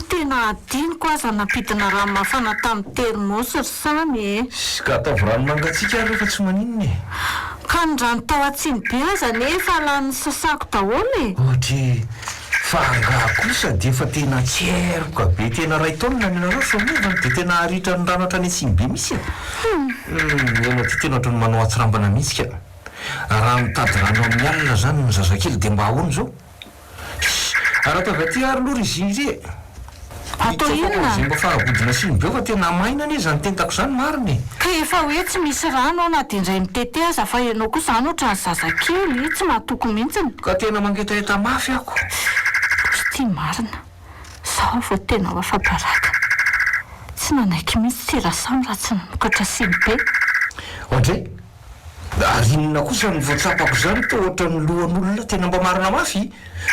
tena adiniko aza nampidina rano mafana tamin'ny termosy ry samy ka ataovy rano mangatsika ary efa tsy maninona ka ny rano tao atsiny be aza nefa lany sasako daholo ohatra fa nga kosa dia efa tena tseroka be tena ray taonina minareo somevany dia tena aritra ny rano hatrany atsiny be misy ena ty tena ohatrany manao atsirambana mihitsy ka raha mitady rano amin'ny alina zany ny zazakely dia mba ahoany zao ary atao avy aty ary loha ry zinre atao inona zay mba fahagodina siny be fa tena maina anie zany tentako zany mariny ka efa hoe tsy misy rano ao na dia indray mitete aza fa ianao koa zany ohatra ny zazakely tsy mahatoko mihitsiny ka tena mangetaeta mafy ako sy tia marina zaho vao tena mafabaraka tsy nanaiky mihitsy ty raha samy raha tsy namokatra siny be ohatray arinona kosa ny voatsapako zany to ohatra ny lohan'olona tena mba marina mafy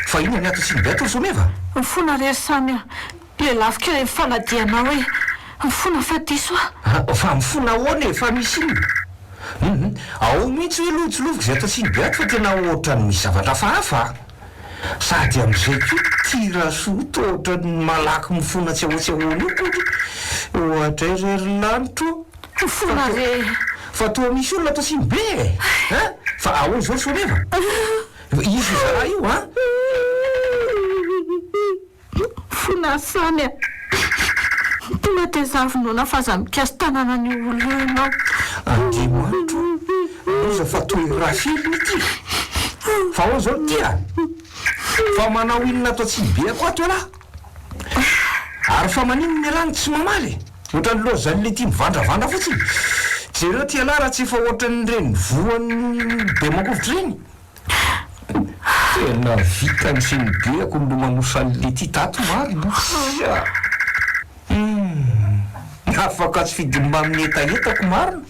fa ina ny ato siny be ato someva mifona rery samy le lafika mifanadianao hoe mifona fa diso fa mifona ahoana fa misy iny ao mihitsy hoe lojolovoka zay ato siny be ato fa tena ohatra ny misy zavatra fahafa sady amin'izay ko tirasoto ohatra ny malaky mifona tsy ahoatsy ahoana io koa ohatra rery lanitro mifona re fa toa misy olona atao siny be fa ahoana zao someva izy zaraha io fona sany tonga dia zavinona fa aza mikasy tanàna ny olona ianao andriamanitro iza fa toy rafeliny ity fa ahoana zao tya fa manao inona atao tsiny be ako ato alahy ary fa manino ny rano tsy mamaly ohatra ny lozan'le ty mivandravandra fotsiny jereo ty alahy raha tsy efa ohatra ny reny voany be makovitra reny tena vitany siny be ako no manosan'le ty tato marina afaka tsy fidiny mba amin'ny etaetako marina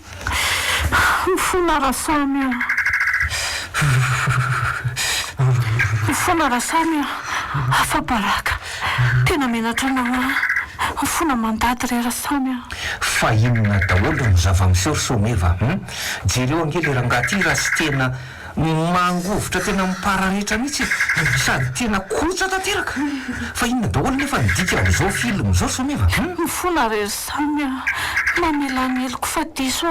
mifona raha samy mifona raha samy afabaraka tena menatra anao mifona mandady rera samy fa inona daholo ny zava-miseho ry someva jereo angely rangaty raha sy tena mangovotra tena mipararehetra mihitsy sady tena kotsa tanteraka fa inona daholo nefa nidika amin'izao film zao someva mifona rery samy mamelaneloko fa diso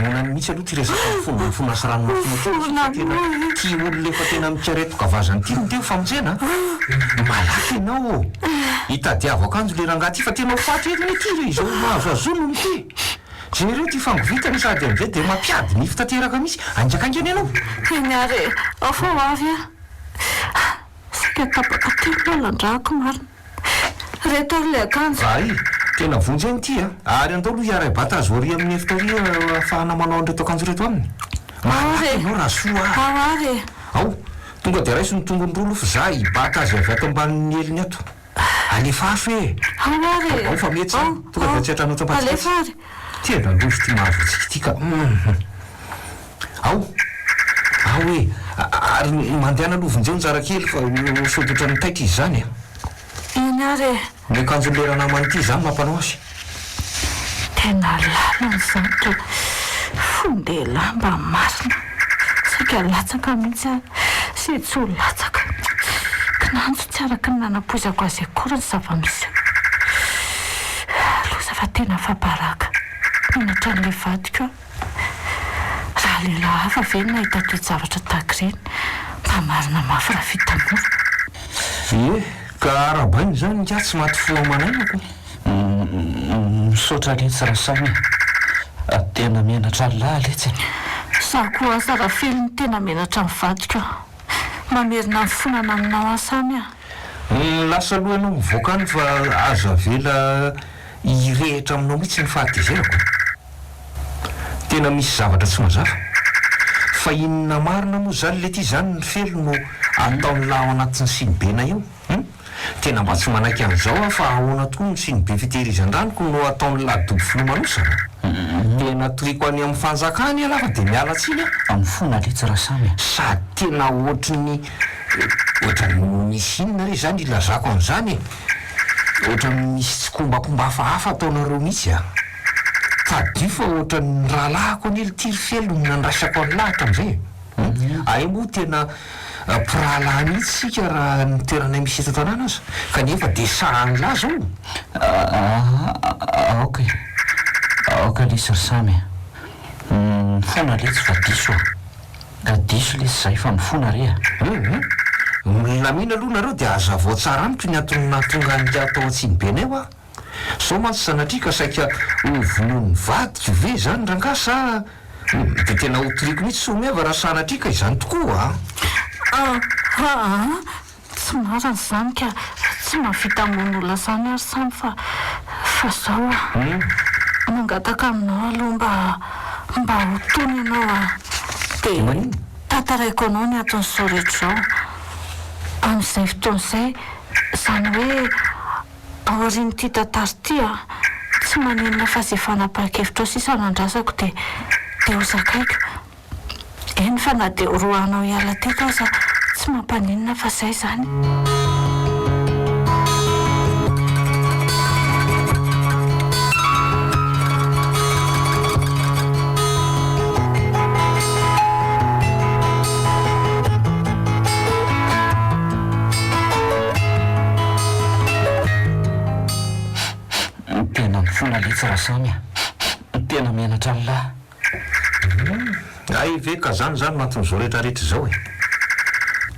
anonany mihitsy aloha ty resaka fonafona sy ranomafonatena ty olo lefa tena mikaretoka vazany ty teo famonjena malaky ianao hitadiavo akanjo le rangaha ty fa tena faty etiny ty re izao mahazo azono ny ty jereo ty fangovitany sady am'izay de mampiady ny fitateraka misy anjakangany ianao eny ary ao fa avy sika tapaka telo lalandrako marina reto ary le akanjo ay tena vonjy any ty ary andao aloha hiara bata azo ary amin'ny efitaria ahafahana manao an'reto akanjo reto aminy malaky ianao raha soa ary ao tonga de raiso ny tombony rolo fa za hibata azy avy ato ambanin'ny eliny ato alefaso e ary ao fa mety tonga de tsy atranao alefa ary tena loso ty mahazo atsika ty ka ao e ary mandehana lovonjeo njara kely fa sodotra ny taitra izy zany eny ary ny akanjo leranamany ty zany mampanao azy tena lalany zanitra fondela mba marina saika latsaka mihitsy sy tsy ho latsaka kinanjo tsy araka ny nanapozako azy akory ny zava-misy loza fa tena fabaraka minatra n'le vadiko raha lehilahy hafa ve ny nahita toejavatra tahaka ireny mba marina mafy raha fitamora ka arabainy zany nka tsy maty foa manainako misaotra letsy raha samy tena menatra lahy letsy za koa aza raha fely ny tena menatra mivadika mamerina mifonana aminao asamy lasa aloha ianao mivoaka any fa aza vela irehitra aminao mihitsy ny fahatezerako tena misy zavatra tsy mazava fa inona marina moa zany le ty zany ny felo no ataony lahy ao anatin'ny sinibena io tena mba tsy manaiky an'izao fa ahoana tokoa ny sinibe fitehirizan-dranoko no ataony ladobo filomanosana tena toriko any amin'ny fanjakany alafa de miala tsiny amin'ny fona letsy raha samy sady tena ohatrany misy inona re zany ilazako an'izany ohatrany misy tsy kombakomba hafahafa ataonareo mihitsy tadio fa ohatrany rahalahako an'ely tiry felo nandraisako any lahatra am'izay ay moa tena pirahalahy mihitsy sika raha nitoeranay misy eto tanàna azy kanefa de sahany lahy zao aoka lesy ry samy fona letsy fa diso ka diso lesy zay fa mifona re milamina aloha nareo de aza vao tsara amiko ny atonnatonga ny atao atsinibenay ao sao mantsy sanatrika saika ovonony vadiko ve zany rangasa de tena hotoriko mihitsy somiava raha sanatrika izany tokoa tsy marany zany ka tsy mavita mon'olona zany ary samy fa zao mangataka aminao aloha mba hotony ianao de tataraiko anao ny aton'izao rehetra zao amin'izay fotoan'izay zany hoe aoriny ty tantary ty tsy manenina fa zay fanapahakevitra ao sisa nandrasako de ho zakaiko eny fa na de roanao hiala teto aza tsy mampanenina fa zay zany tena mifona letsy raha samy tena menatra ny lahy ay ve ka zany maton'izao rehetrarehetra zao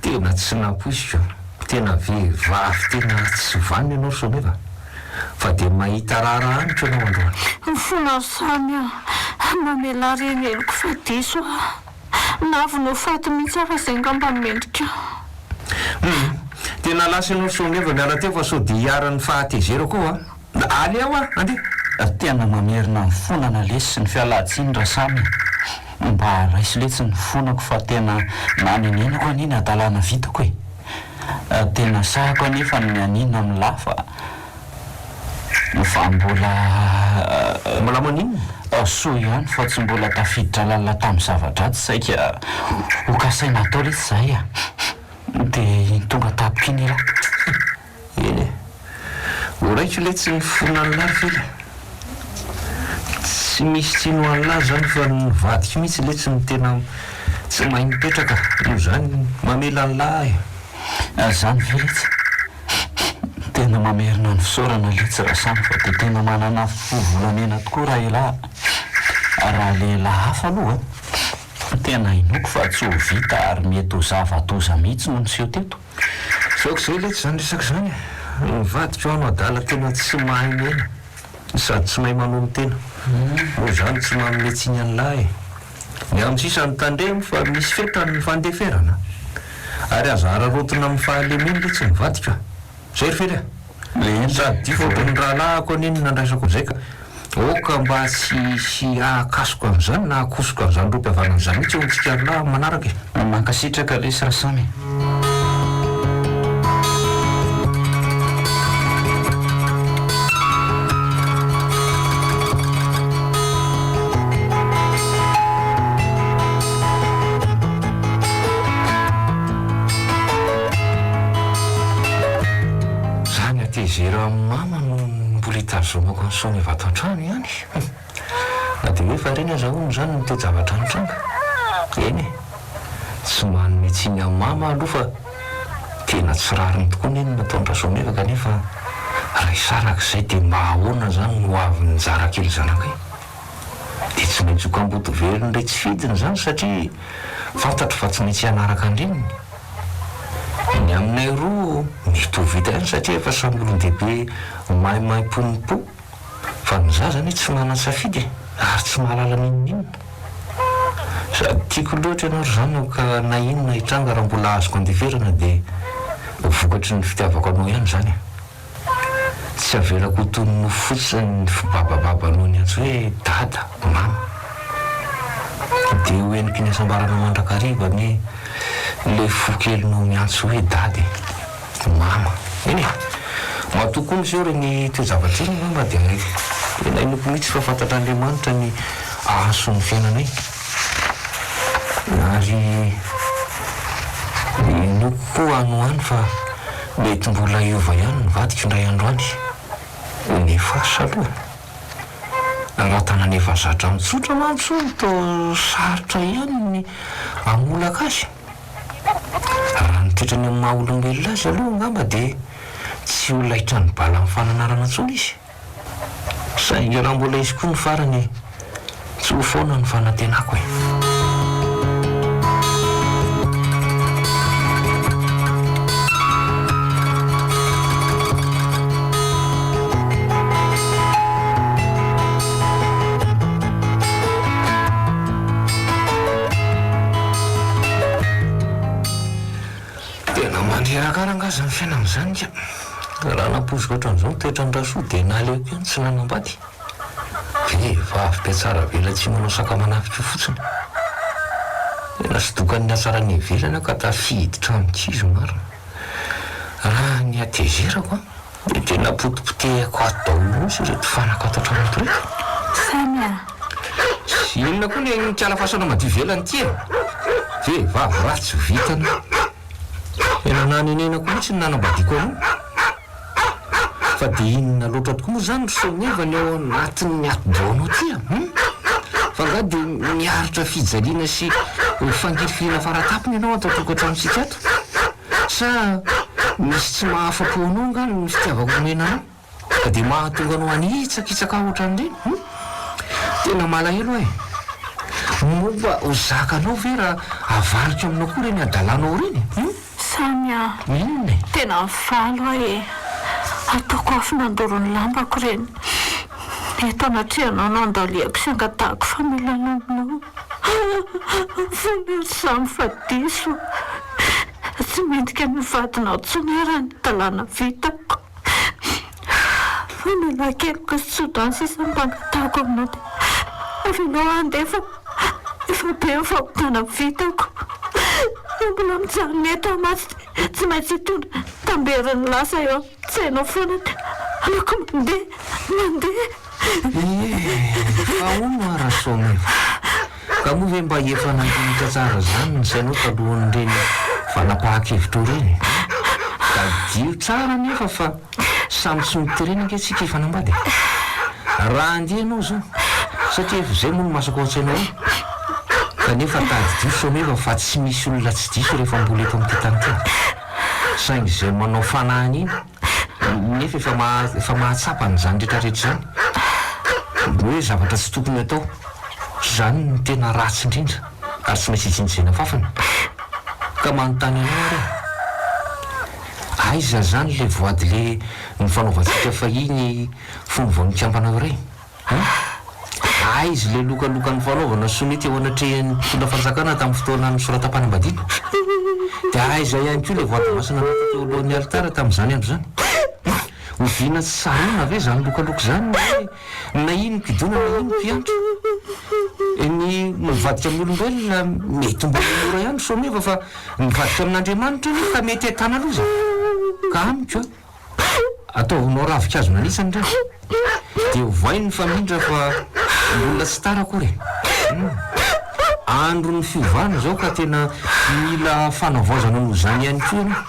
tena tsy nampoisiko tena vehivavy tena tsy vaniny ianao someva fa de mahita raharaha anitro anao androany mifona samy mamela reny eloko fa diso navonao faty mihitsy afa zay ngamba mendrika tena lasa ianao someva miala teo fa sao de hiaran'ny fahatezero koa aly ao ande tena mamerina mifonana lesy sy ny fialatsiny raha samy mba raisy letsy ny fonako fa tena nanenenako aniny adalana vitako tena sahako anefa ny anina amin'ny lafa fa mbola maninona soa ihany fa tsy mbola tafiditra lalina tamin'ny zavadratsy saika hokasaina atao letsy zay de tonga tapokiny ela eny oraiko letsy ny fonany lary fely tsy misy tsino anylahy zany fa nyvadiko mihitsy letsy ny tena tsy mahay mipetraka io zany mamela ny lahy zany ve letsy tena mamerina ny fisaorana letsy raha samy fa de tena manana fovolamena tokoa raha elahy raha lehilahy hafa aloha tena inoko fa tsy ho vita ary mety ho zavatoza mihitsy no niseho teto. Saoko zay lety zany resaka zany mivadika ho anao adala tena tsy mahay miaina sady tsy mahay manomy tena moa zany tsy manometsiny an'lahy ny amin'sisa ny tandremo fa misy feta ny fandeferana ary azo ararotina amin'ny fahalemeny le tsy mivadika zay ry fely sady dy fotony rahalahako aniny nandraisako zay ka oka mba sy ahakasoko am'izany na akosoko am'izany ro-piavanana zany mihitsy eo antsika arolahy manaraka mankasitraka lesy rasamy. Zera mama no mbola hitazomako ny soa ny vato an-trano ihany na dia hoe fa reny azahoany zany no te zavatra ny tranga eny tsy manome tsiny amin'ny mama aloha fa tena tsy rariny tokoa neny nataondra someva kanefa raha isarak'izay dia mba ahoana zany no avy ny jarakely zanakay dia tsy maintsy hokamboto velony ndray tsy fidiny zany satria fantatro fa tsy maintsy hanaraka andreniny ny aminay roa mety ho vita ihany satria efa samy olon-dehibe maimaimponipo fa ny za zany tsy manan-safidy ary tsy mahalala n'inon'inona sady tiako loatra ianao ry zany ka na inona hitranga raha mbola azoko andeferana dia vokatry ny fitiavako anao ihany zany tsy avelako ho toy ny nofo fotsiny ny fibabababanao ny antso hoe dada mama dia hoeniky ny asambarana mandrakariva ny le fokelinao miantso hoe dady mama eny matokoa miseo reny toezavatra iny mama dia tena inoko mihitsy fa fantatra Andriamanitra ny ahason'ny fiainanay ary inoko koa anoany fa mety mbola iova ihany nivadika indray andro any nefa saloha raha tananefa zatra mitsotra mamso to sarotra ihany ny amolaka azy raha nitoetrany amin'ny maha olombelona azy aloha ngamba dia tsy ho laitra ny bala amin'ny fananarana tsony izy saingy raha mbola izy koa ny farany tsy ho foana ny fanantenako karangaza ny fiaina amin'izany ka raha nampoziko ohatran'izao toetra ny rasoa dia naleoko ihany tsy nanambady vehivavy be tsara vela tsy manao sakamanafika fotsiny tena sy dokan'ny hatsarany ivelany ka tafiditra amin'kizy marina raha ny atezerako dia tena potipotehako ato daholo misy ireto fanaka ato an-trano reto samia sy inona koa ny mikiala fasana madio velany ty vehivavy ratsy vitana tena nanenenako mihitsy ny nanambadiako anao fa dia inona loatra tokoa moa zany rsonevany ao anatin'ny ato-daonao tya fa nga dia miaritra fijaliana sy fangirifirina faratapony ianao atao tokantranosika ato sa misy tsy mahafapo anao nga ny fitiavako menanao ka dia mahatonga anao anitsakitsaka ohatran'ireny tena malahelo momba ho zakanao ve raha avarika aminao koa reny adalanao reny samia inona tena mifalo ataoko afy nandorony lambako reny eto anatrianao nandaliako sy angatahako famelana aminao vonery samy fa diso tsy mendrika mivadinao tsonera ny talàna vitako fa nanakeloko sy tsodany sisa mpangatahako aminao dia avinao andefa efa be mifamotana vitako mbola mijanona eto matsy tsy maintsy hitondra tamberin'ny lasa eo tsy hainao foana aloko mandeha fa ono arasomeva ka moa ve mba efa nandinika tsara zany ny sainao talohan'ireny vanapahakevitro reny da dio tsara nefa fa samy tsy miterenaka tsika efa nambady raha andehanao zao satria zay moa no masaka ao an-tsainao kanefa tady dio someva fa tsy misy olona tsy diso rehefa mbola eto amin'ity tany ty saingy zay manao fanahany iny nefa efa mahatsapany zany rehetrarehetra zany hoe zavatra tsy tokony atao zany ny tena ratsy indrindra ary tsy maintsy ijinjena fafana ka manontany anao are aiza zany le voady le ny fanaovantsika fahiny fomba vonikambana iray aizy le lokalokan'ny fanaovana somety eo anatrehan'ny fona fanjakana tamin'ny fotoana ny soratam-panambadiana dia aiza ihany koa le voady masina natao alohan'ny alitara tamin'izany andro zany ovina tsy sarona ve zany lokaloko zany hoe na ino mpidona na ino mpiantro ny mivadika amin'olombelona mety mbola mora ihany somefa fa mivadika amin'Andriamanitra io ka mety ahitana loza ka amiko ataovonao ravikazo nanisany ndray dia voainy famindra fa mbola tsy tara kory andro ny fiovana zao ka tena mila fanavaozana noho zany ihany koa ianao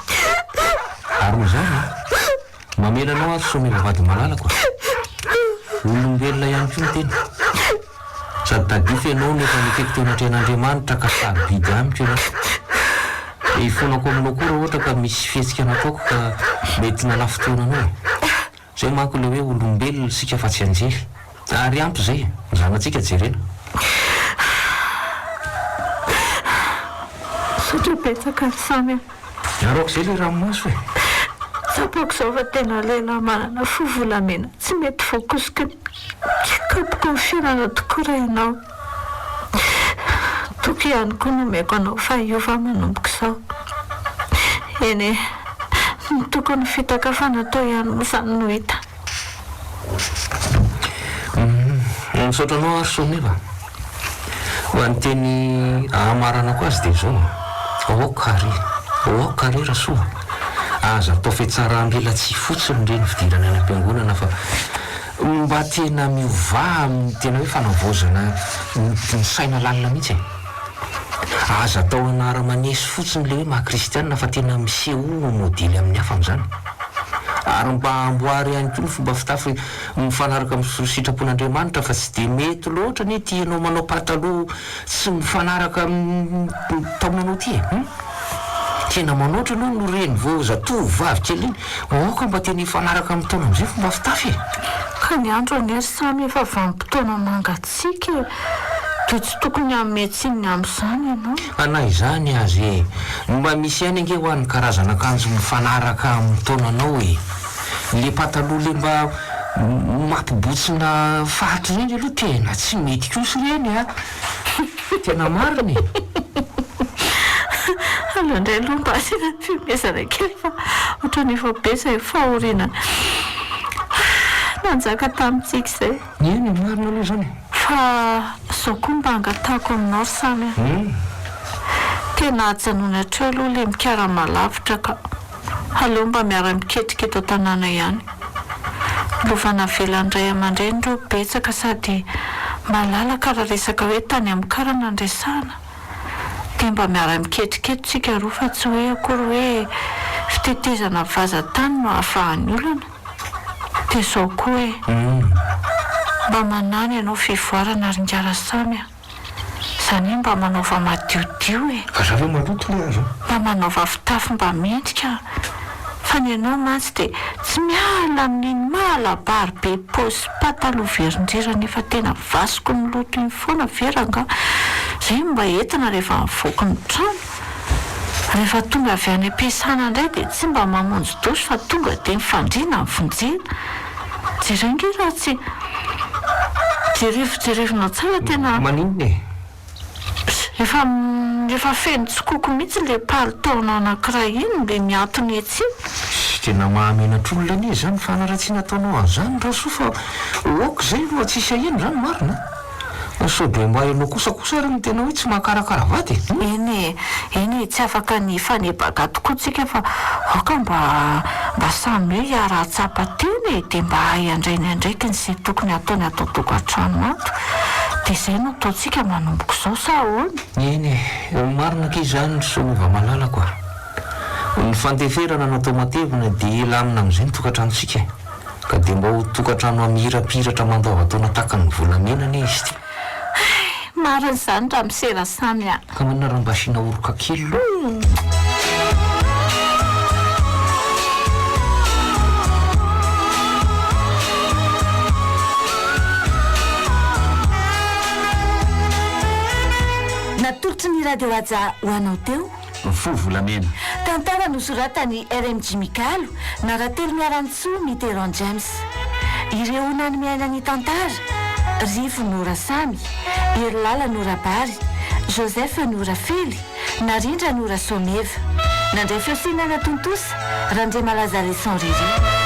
ary noho zany mamenanao ary someva vady malalako olombelona ihany koa ny tena sady tadify ianao nefa mikaiky teo anatrehan'Andriamanitra ka sarobidy amiko ianao ifonako aminao koa raha ohatra ka misy fihetsika nataoko ka mety nala fotoana anao zay manko le hoe olombelona sika fa tsy anjery ary ampy zay zanatsika jerena sotra betsaka ny samy araoko zay le ranomaso e sapako zao fa tena lehilahy manana fovolamena tsy mety voakosika ny kapoko ny fiainana tokoa raha ianao toko ihany koa nomeko anao fa iova manomboka izao eny ny tokony fitaka fa natao ihany mozany no hita nisotranao ary sonefa ho any teny ahamaranako azy dia zao aokary raha soa aza atao fetsarandrela tsy fotsiny reny fidirana any am-piangonana fa mba tena miova tena hoe fanavaozana ny saina lalina mihitsy aza atao anara-manesy fotsiny le hoe mahakristianina fa tena miseho modely amin'ny hafa amin'izany ary mba amboary ihany koa ny fomba fitafy mifanaraka amin'ny sitrapon'Andriamanitra fa tsy dia mety loatra ny tianao manao pataloha tsy mifanaraka taonanao ty tena manoatra aloha no reny vo zatovavy kely iny aoka mba tena hifanaraka amin'ny taona amin'izay fomba fitafy ka ny andro any ary samy efa vanim-potoana mangatsika dia tsy tokony ametsiny amin'izany ianao anay izany azy mba misy ihany ange ho an'ny karazana akanjo mifanaraka amin'ny taonanao le pataloha le mba mampibotsina fahatra reny aloha tena tsy mety kosa reny tena mariny aloha indray aloha mba asina fiomezana kely fa ohatrany efa besa fahoriana nanjaka tamintsika izay iny marina aloha zany fa zao koa mba angatahako aminao samy tena ajanona hatreo aloha le mikara-malavitra ka aleo mba miara-miketrika eto tanàna ihany lovana velandray aman-dreny ro betsaka sady malalaka raha resaka hoe tany amin'ny karana andresahana dia mba miara-miketriketritsika roa fa tsy hoe akory hoe fitetezana vaza-tany no ahafahany olana dia zao koa hoe mba manany ianao fivoarana ary njara samy izany hoe mba manaova madiodio azava maloto le azo mba manaova fitafy mba mendrika fa ny ianao mantsy dia tsy miala amin'iny mahalabary be paosy pataloha verindrira nefa tena vasiko ny loto iny foana veranga zay mba entina rehefa mivoaka ny trano rehefa tonga avy any am-piasana indray dia tsy mba mamonjy dosy fa tonga dia mifandrina mivonjena jerengy raha tsy jerevinao tsara tena maninona efa feno tsokoko mihitsy le palitaonao anankiray iny le miantony etsy tena mahamenatr'olona nie zany fanaratsiana ataonao an'izany raha soa fa oaka zay no tsisy ahino zany marina sode mba enao kosakosa ary ny tena hoe tsy mahakarakara vady eny tsy afaka ny fanebaka tokoa tsika fa aoka mba samy hoe hiara-tsapa teny dia mba haiandrainy andraiky ny tokony ataony atao tokantrano ato dia zay no ataontsika manomboko izao sa ahoana eny marina ke izany somova malalako ny fanteferana natao matevina dia ela amina amin'izay ny tokantranontsika ka dia mba ho tokantrano amirapiratra mandao ataona taka ny volamenana izy ty marina izany raha misera samy ka manina raha mba asiana oroka kely lo Nasorotry ny radio aja ho anao teo vovolamena. tantara nosoratany RMG Mikalo na rahatelo miarantsoa Mitterrand James. Ireo nany miaina ny tantara: Rivo Nora Samy, Irlala Nora Bary, Joseph Nora Fely, Narindra Nora Someva. Nandray fiosianana tontosa Randre Malazare sans Riri.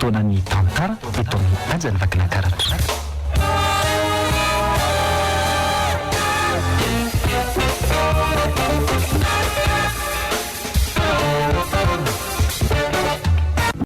Fotoanany tantara eto amin'ny ajany vakinankaratra.